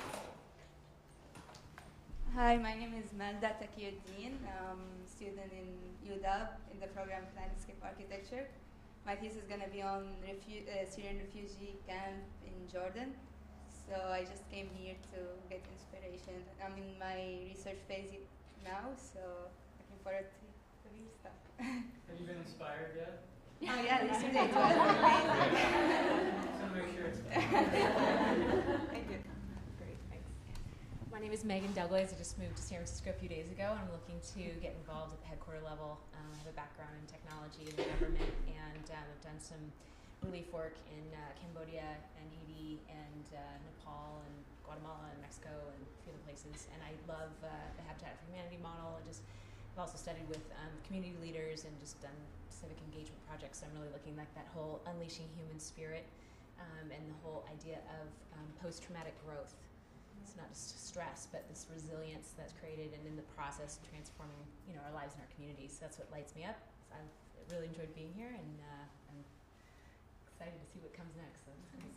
Hi, my name is Melda Taqiyuddin. I'm a student in UW in the program of Landscape Architecture. My thesis is going to be on Syrian refugee camp in Jordan. So I just came here to get inspiration. I'm in my research phase now, so looking forward to read stuff. Have you been inspired yet? Oh yeah, yesterday it was amazing. So make sure it's Thank you. Great, thanks. My name is Megan Douglas. I just moved to San Francisco a few days ago. I'm looking to get involved at the headquarter level. I have a background in technology and government, and I've done some relief work in Cambodia and Haiti and Nepal and Guatemala and Mexico and a few other places. And I love the Habitat for Humanity model. I've also studied with community leaders and just done civic engagement projects. So I'm really looking like that whole unleashing human spirit and the whole idea of post-traumatic growth. It's not just stress, but this resilience that's created and in the process transforming our lives and our communities. So that's what lights me up. So I've really enjoyed being here, and I'm excited to see what comes next. So it's great.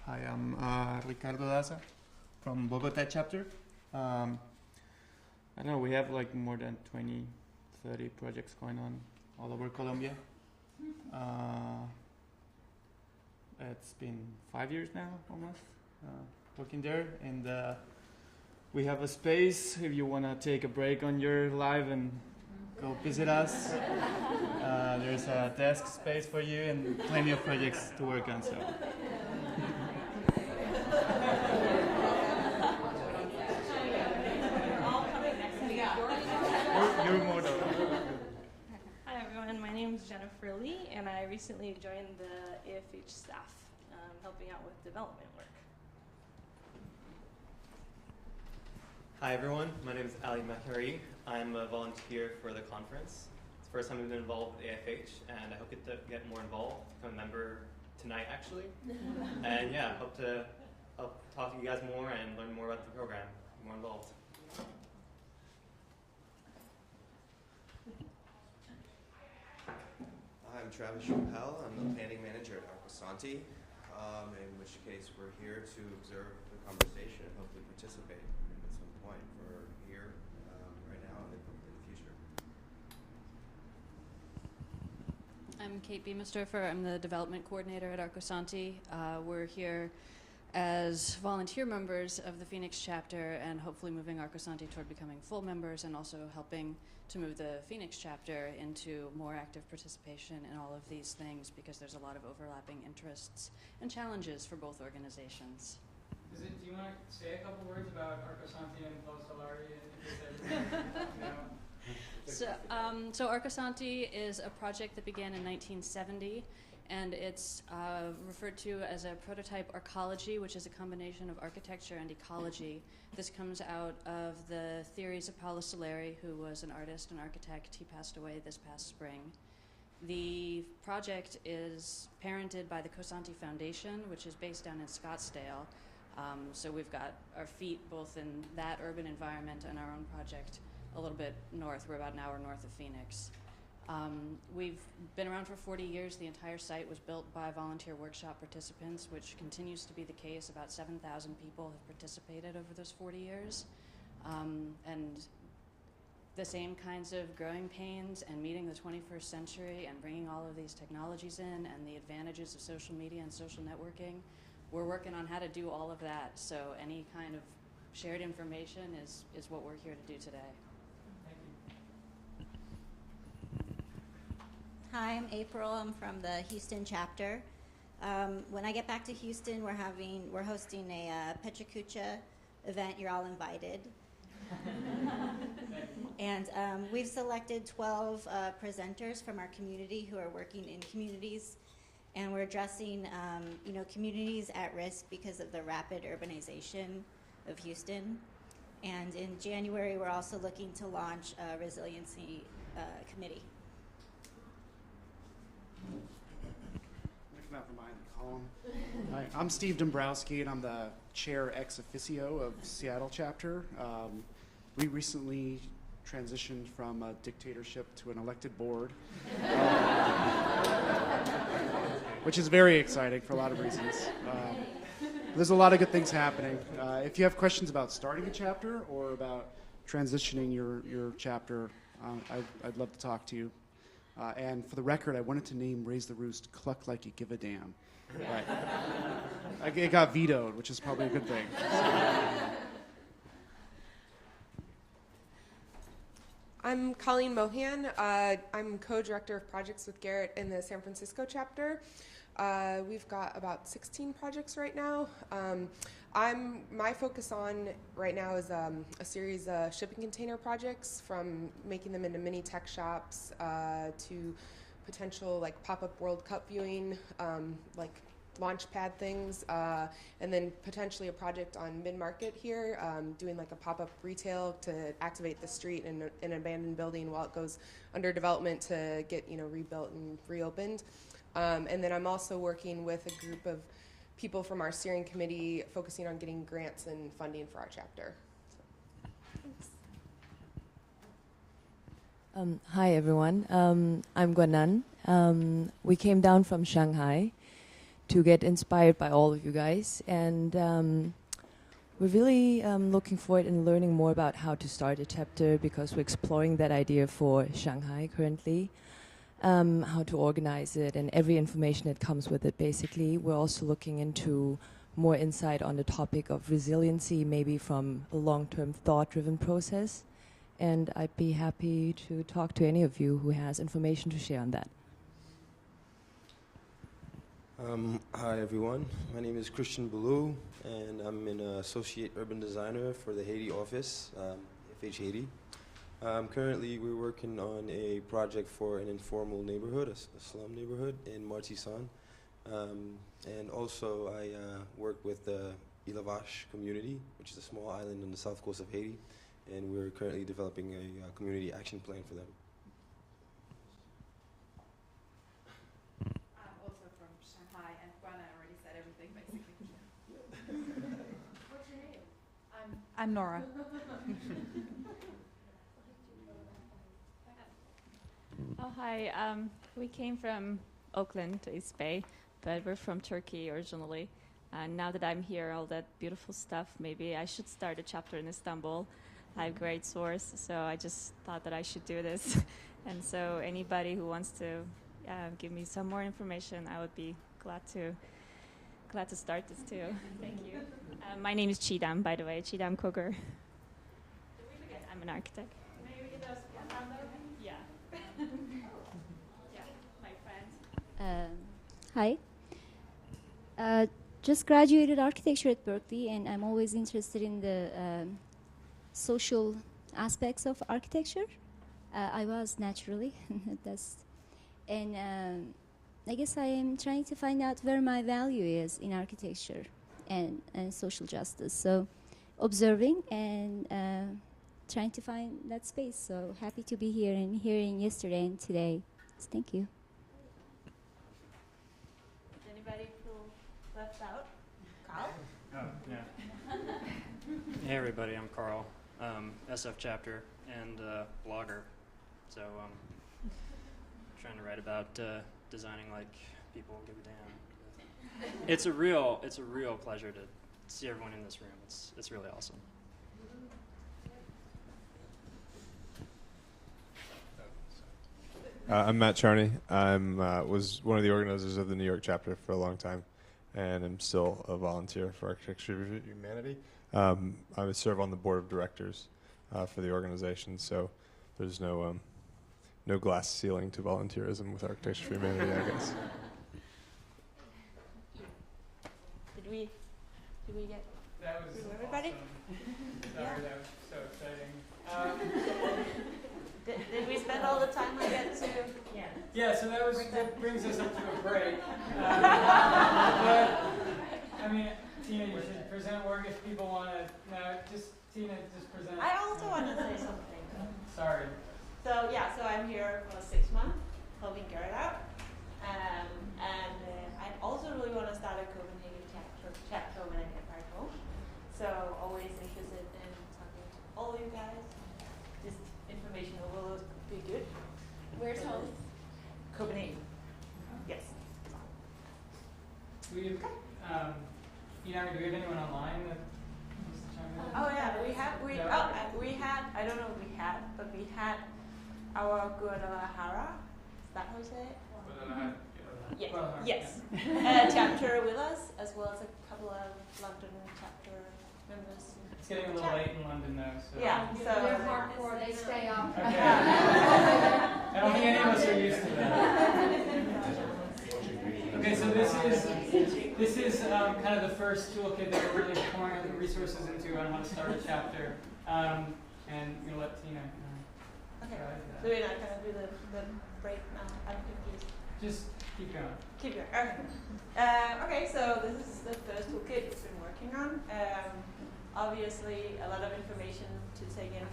Hi, I'm Ricardo Daza from Bogota chapter. I don't know, we have like more than 20, 30 projects going on all over Colombia. It's been 5 years now, almost, working there. And we have a space if you want to take a break on your live and go visit us. There's a desk space for you and plenty of projects to work on. So. You're more than Hi everyone, my name is Jennifer Lee, and I recently joined the AFH staff, helping out with development work. Hi everyone, my name is Ali Mihari. I'm a volunteer for the conference. It's the first time I've been involved with AFH, and I hope to get more involved, become a member tonight actually. And yeah, I hope to talk to you guys more and learn more about the program, be more involved. I'm Travis Chappelle. I'm the planning manager at Arcosanti, in which case we're here to observe the conversation and hopefully participate at some point for here, right now, and in the future. I'm Kate Beamerstorfer. I'm the development coordinator at Arcosanti. We're here as volunteer members of the Phoenix chapter and hopefully moving Arcosanti toward becoming full members, and also helping to move the Phoenix chapter into more active participation in all of these things, because there's a lot of overlapping interests and challenges for both organizations. Do you want to say a couple words about Arcosanti and Los Solari? So Arcosanti is a project that began in 1970, and it's referred to as a prototype arcology, which is a combination of architecture and ecology. This comes out of the theories of Paolo Soleri, who was an artist and architect. He passed away this past spring. The project is parented by the Cosanti Foundation, which is based down in Scottsdale. So we've got our feet both in that urban environment and our own project a little bit north. We're about an hour north of Phoenix. We've been around for 40 years. The entire site was built by volunteer workshop participants, which continues to be the case. About 7,000 people have participated over those 40 years. And the same kinds of growing pains and meeting the 21st century and bringing all of these technologies in and the advantages of social media and social networking we're working on how to do all of that. So any kind of shared information is what we're here to do today. Hi, I'm April. I'm from the Houston chapter. When I get back to Houston, we're hosting a Pechacucha event. You're all invited. And we've selected 12 presenters from our community who are working in communities, and we're addressing communities at risk because of the rapid urbanization of Houston. And in January, we're also looking to launch a resiliency committee. Come out from behind the column. Hi, I'm Steve Dombrowski, and I'm the chair ex officio of Seattle chapter. We recently transitioned from a dictatorship to an elected board, which is very exciting for a lot of reasons. There's a lot of good things happening. If you have questions about starting a chapter or about transitioning your chapter, I'd love to talk to you. And for the record, I wanted to name Raise the Roost Cluck Like You Give a Damn. But it got vetoed, which is probably a good thing. I'm Colleen Mohan. I'm co-director of projects with Garrett in the San Francisco chapter. We've got about 16 projects right now. My focus on right now is a series of shipping container projects, from making them into mini tech shops to potential like pop-up World Cup viewing, like launch pad things, and then potentially a project on mid-market here, doing like a pop-up retail to activate the street in an abandoned building while it goes under development to get rebuilt and reopened. And then I'm also working with a group of people from our steering committee focusing on getting grants and funding for our chapter. Hi everyone, I'm Guanan. We came down from Shanghai to get inspired by all of you guys, and we're really looking forward and learning more about how to start a chapter, because we're exploring that idea for Shanghai currently. How to organize it and every information that comes with it, basically. We're also looking into more insight on the topic of resiliency, maybe from a long-term thought-driven process. And I'd be happy to talk to any of you who has information to share on that. Hi everyone, my name is Christian Boulou, and I'm an associate urban designer for the Haiti office, FH Haiti. Currently, we're working on a project for an informal neighborhood, a slum neighborhood in Martissan. And also, I work with the Ilavash community, which is a small island on the south coast of Haiti. And we're currently developing a community action plan for them. I'm also from Shanghai, and Guana already said everything, basically. What's your name? I'm Nora. Oh, hi. We came from Oakland to East Bay, but we're from Turkey originally. And now that I'm here, all that beautiful stuff, maybe I should start a chapter in Istanbul. I have a great source, so I just thought that I should do this. And so anybody who wants to give me some more information, I would be glad to start this too. Thank you. My name is Chidam, by the way, Chidam Koger. I'm an architect. Maybe give us one number? Yeah. Yeah, my friend. Hi. Just graduated architecture at Berkeley, and I'm always interested in the social aspects of architecture. I was naturally, and I guess I am trying to find out where my value is in architecture and social justice. So, observing and trying to find that space. So happy to be here and hearing yesterday and today. So thank you. Anybody who left out? Carl? Oh, yeah. Hey everybody, I'm Carl, SF chapter and blogger. So trying to write about designing like people give a damn. It's a real pleasure to see everyone in this room. It's really awesome. I'm Matt Charney. I was one of the organizers of the New York chapter for a long time. and I'm still a volunteer for Architecture of Humanity. I would serve on the board of directors for the organization, so there's no glass ceiling to volunteerism with Architecture for Humanity, I guess. Did we get That was through everybody? Awesome. Sorry, Yeah. that was so exciting. Did we spend all the time on get to? Yeah. Yeah, so that brings us up to a break. But, I mean, Tina, you should present work if people want to. No, Tina, just present. I also want to say something. Sorry. So yeah, so I'm here for 6 months, helping Garrett out, and I also really want to start a Copenhagen chapter when I get back home. So always interested in talking to all you guys. Just information overload would be good. Where's home? Copenhagen. Yes. Do we have, do we have anyone online that wants to chime in? Oh yeah, I don't know if we had, but we had our Guadalajara, is that how you say it? Guadalajara. Yes. Chapter with us, as well as a couple of London chapter members. It's getting a little late in London though, so. Yeah, so. They're hardcore, they stay up. Okay. I don't think any of us are used to that. Okay, so this is kind of the first toolkit that we're really pouring the resources into on how to start a chapter. And we'll let Tina. Okay. So we're not going to do the break now. I'm confused. Just keep going. Keep going. Okay. Okay. So this is the first toolkit we've been working on. Obviously, a lot of information to take in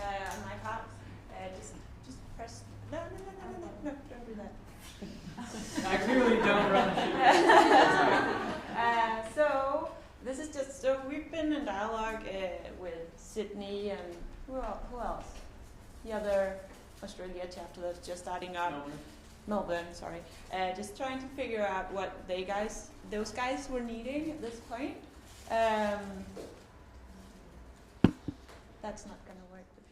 on my part. Just press. No, don't do that. I clearly don't run the show. So this is just so we've been in dialogue with Sydney and who else? The other Australia chapter that's just starting up. Melbourne, sorry. Just trying to figure out what those guys were needing at this point. That's not going to work with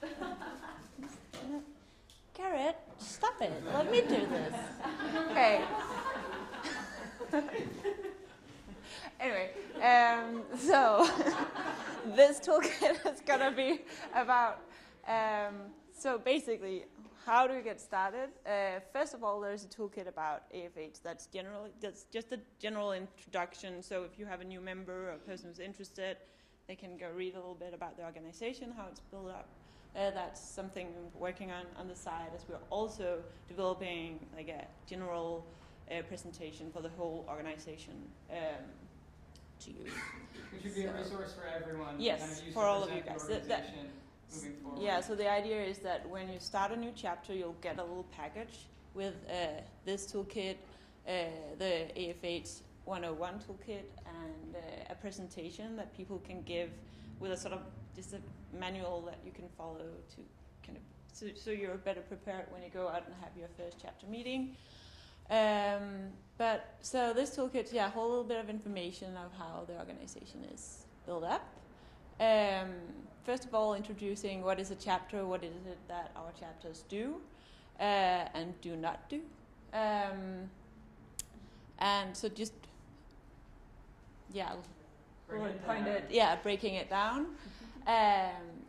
this. Garrett, stop it. Let me do this. Okay. Anyway, so this toolkit is going to be about, so basically, how do you get started? First of all, there's a toolkit about AFH that's just a general introduction. So if you have a new member or a person who's interested, they can go read a little bit about the organization, how it's built up. That's something we're working on the side, as we're also developing like a general presentation for the whole organization to use. Which would be a resource for everyone. Yes, kind of for all of you guys. Moving forward. Yeah, so the idea is that when you start a new chapter, you'll get a little package with this toolkit, the AFH 101 toolkit, and a presentation that people can give with a sort of just a manual that you can follow to kind of so you're better prepared when you go out and have your first chapter meeting. But so this toolkit, yeah, hold a little bit of information of how the organization is built up. First of all, introducing what is a chapter, what is it that our chapters do and do not do. And so just, breaking it down.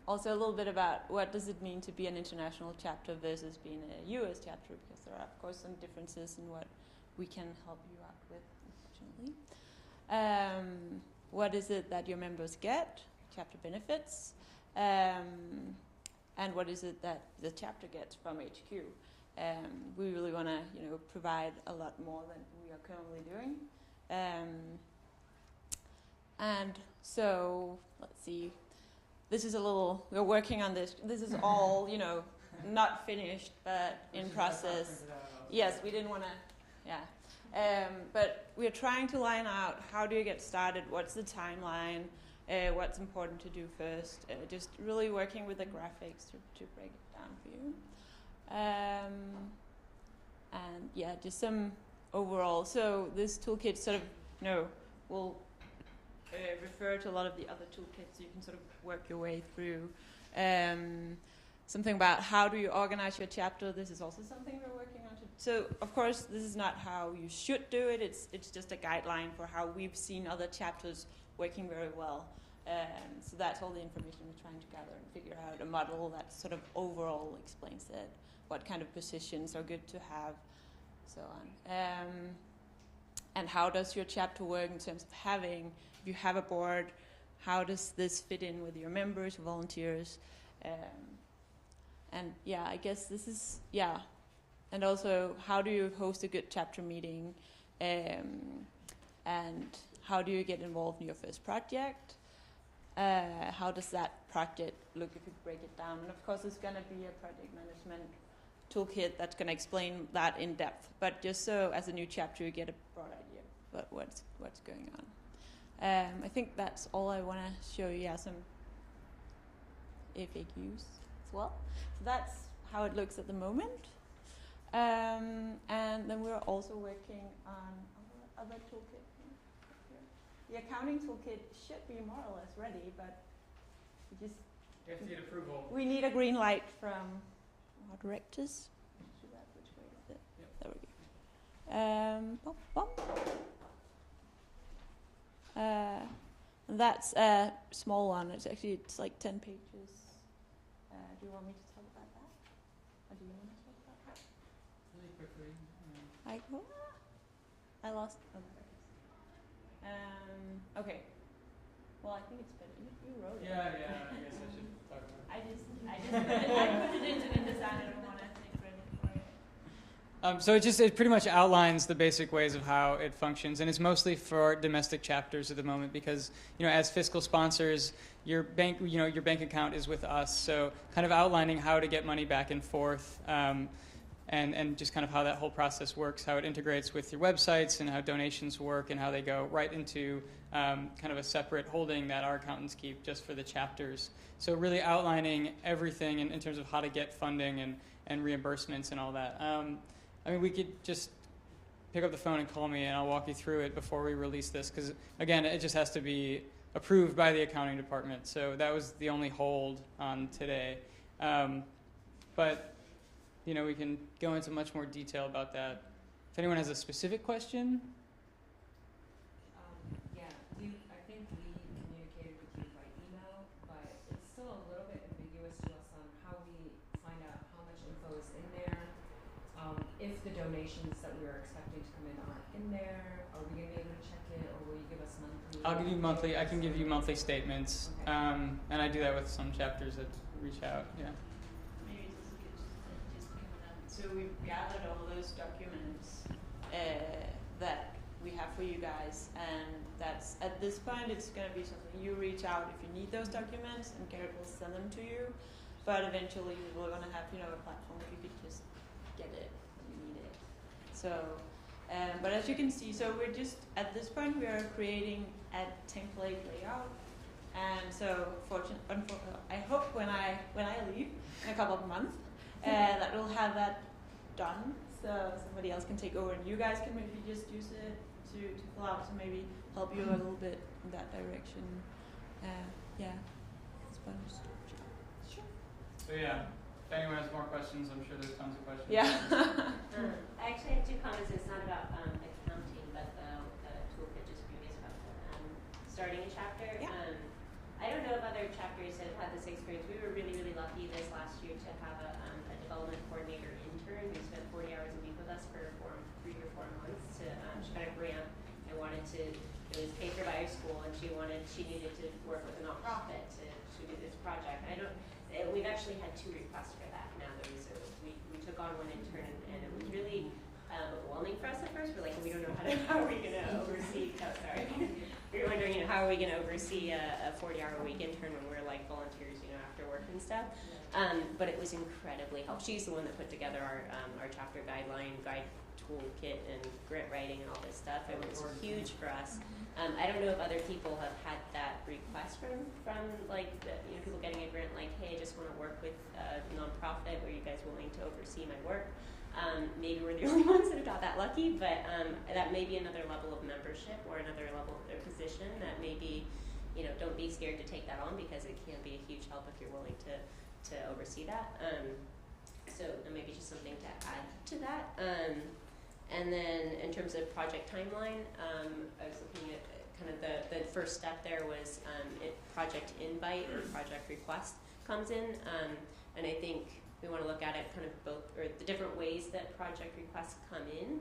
Also a little bit about what does it mean to be an international chapter versus being a US chapter, because there are, of course, some differences in what we can help you out with, unfortunately. What is it that your members get? Chapter benefits. And what is it that the chapter gets from HQ? We really want to, provide a lot more than we are currently doing. And so, let's see. This is we're working on this. This is all, not finished, but in process. Yes, we didn't want to, but we're trying to line out how do you get started, what's the timeline, what's important to do first, just really working with the graphics to break it down for you. And yeah, just some overall. So this toolkit sort of, will refer to a lot of the other toolkits, so you can sort of work your way through. Something about how do you organize your chapter. This is also something we're working on to So of course, this is not how you should do it. It's just a guideline for how we've seen other chapters working very well. So that's all the information we're trying to gather and figure out a model that sort of overall explains it, what kind of positions are good to have, so on. And how does your chapter work in terms of having, if you have a board, how does this fit in with your members, volunteers? And yeah, I guess this is, yeah. And also, how do you host a good chapter meeting? And how do you get involved in your first project? How does that project look if you break it down? And of course, there's going to be a project management toolkit that's going to explain that in depth. But just so as a new chapter, you get a broad idea about what's going on. I think that's all I want to show you. Yeah, some FAQs as well. So that's how it looks at the moment. And then we're also working on other toolkit. The accounting toolkit should be more or less ready, but we just have to get approval. We need a green light from our directors. Which way is it? Yep. There we go. That's a small one. It's like 10 pages. Do you want me to talk about that? Or do you want to talk about that? Really quickly. I lost. Okay. Well, I think it's better. You wrote it. Yeah, I guess I should talk about it. I put it into InDesign. I don't want to take credit for it. So it pretty much outlines the basic ways of how it functions, and it's mostly for domestic chapters at the moment because, as fiscal sponsors, your bank account is with us. So kind of outlining how to get money back and forth. And just kind of how that whole process works, how it integrates with your websites and how donations work and how they go right into kind of a separate holding that our accountants keep just for the chapters. So really outlining everything in terms of how to get funding and reimbursements and all that. We could just pick up the phone and call me and I'll walk you through it before we release this because, again, it just has to be approved by the accounting department. So that was the only hold on today. But we can go into much more detail about that. If anyone has a specific question. I think we communicated with you by email, but it's still a little bit ambiguous to us on how we find out how much info is in there. If the donations that we were expecting to come in aren't in there, are we going to be able to check it, or will you give us monthly? I'll give you monthly. I can give you monthly statements, okay. And I do that with some chapters that reach out. Yeah. So we've gathered all those documents that we have for you guys, and that's at this point it's going to be something you reach out if you need those documents, and Garrett will send them to you. But eventually we're going to have a platform where you could just get it when you need it. So, but as you can see, so we're just at this point we are creating a template layout, and so I hope when I leave in a couple of months. That will have that done, so somebody else can take over, and you guys can maybe just use it to fill out, to maybe help you a little bit in that direction. Sure. So yeah, if anyone has more questions, I'm sure there's tons of questions. Yeah. I actually have two comments. It's not about accounting, but the toolkit just previous about starting a chapter. Yeah. I don't know if other chapters have had this experience. We were really, really lucky this last year to have a development coordinator intern who spent 40 hours a week with us for 3 or 4 months. She got a grant and wanted to, it was paid for by her school, and she needed to work with a nonprofit to do this project. We've actually had 2 requests for that now. We took on one intern, and it was really overwhelming for us at first. We're like, we don't know how are we going to oversee, we were wondering, how are we going to oversee a 40-hour-a-week intern when we're like volunteers, after work and stuff. But it was incredibly helpful. She's the one that put together our chapter guide toolkit and grant writing and all this stuff. It was huge for us. I don't know if other people have had that request from people getting a grant, like, hey, I just want to work with a nonprofit. Are you guys willing to oversee my work? Maybe we're the only ones that have got that lucky, but that may be another level of membership or another level of position that maybe, don't be scared to take that on, because it can be a huge help if you're willing to oversee that. So maybe just something to add to to that. And then in terms of project timeline, I was looking at kind of the first step there was project invite or project request comes in. And I think we want to look at it kind of both, or the different ways that project requests come in,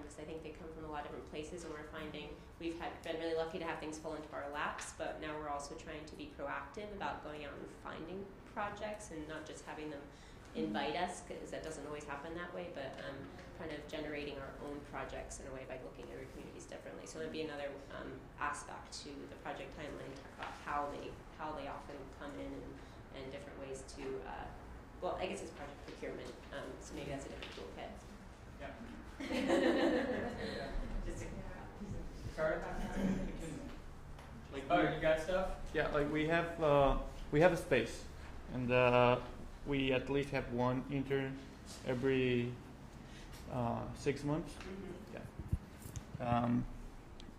because I think they come from a lot of different places, and we're finding we've been really lucky to have things fall into our laps, but now we're also trying to be proactive about going out and finding projects and not just having them invite us, because that doesn't always happen that way, but kind of generating our own projects in a way by looking at our communities differently. So it'd be another aspect to the project timeline, talk about how they often come in and different ways to, well, I guess it's project procurement, so maybe that's a different toolkit. Yeah. Just Sorry? Oh, you got stuff? Yeah, like we have a space, and we at least have one intern every 6 months. Yeah.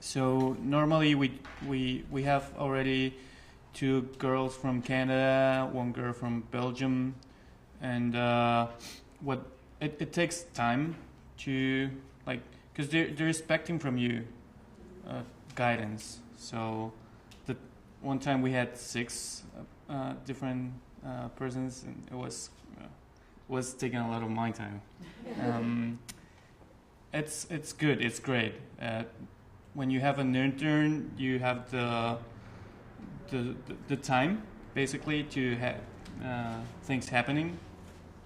So normally we have already 2 girls from Canada, 1 girl from Belgium, and it takes time to, like, because they're expecting from you guidance. So the one time we had 6 different persons, and it was taking a lot of my time. It's good. It's great. When you have an intern, you have the time basically to have things happening.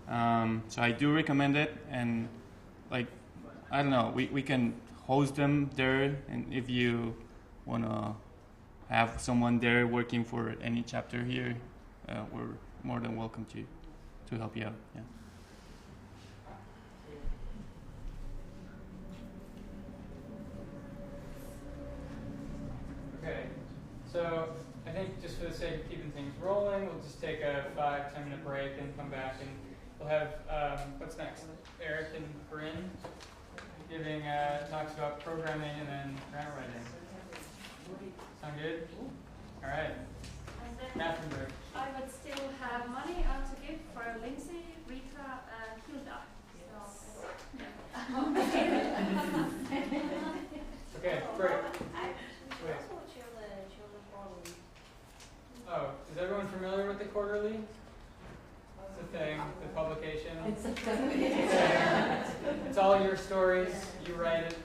So I do recommend it, and like I don't know, we can host them there, and if you wanna have someone there working for any chapter here, we're more than welcome to help you out. Yeah. Okay, so I think just for the sake of keeping things rolling, we'll just take a 5-10 minute break and come back, and we'll have, what's next? Eric and Corinne giving talks about programming and then grant writing. Sound good? All right. Bathroom break. I would still have money to give for Lindsay, Rita, and Hilda. Okay, break. Wait. Oh, is everyone familiar with the quarterly? It's a thing, the publication. It's a thing. It's all your stories, you write it.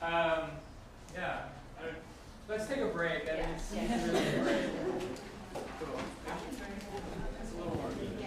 Yeah. Let's take a break. I think it's really a break.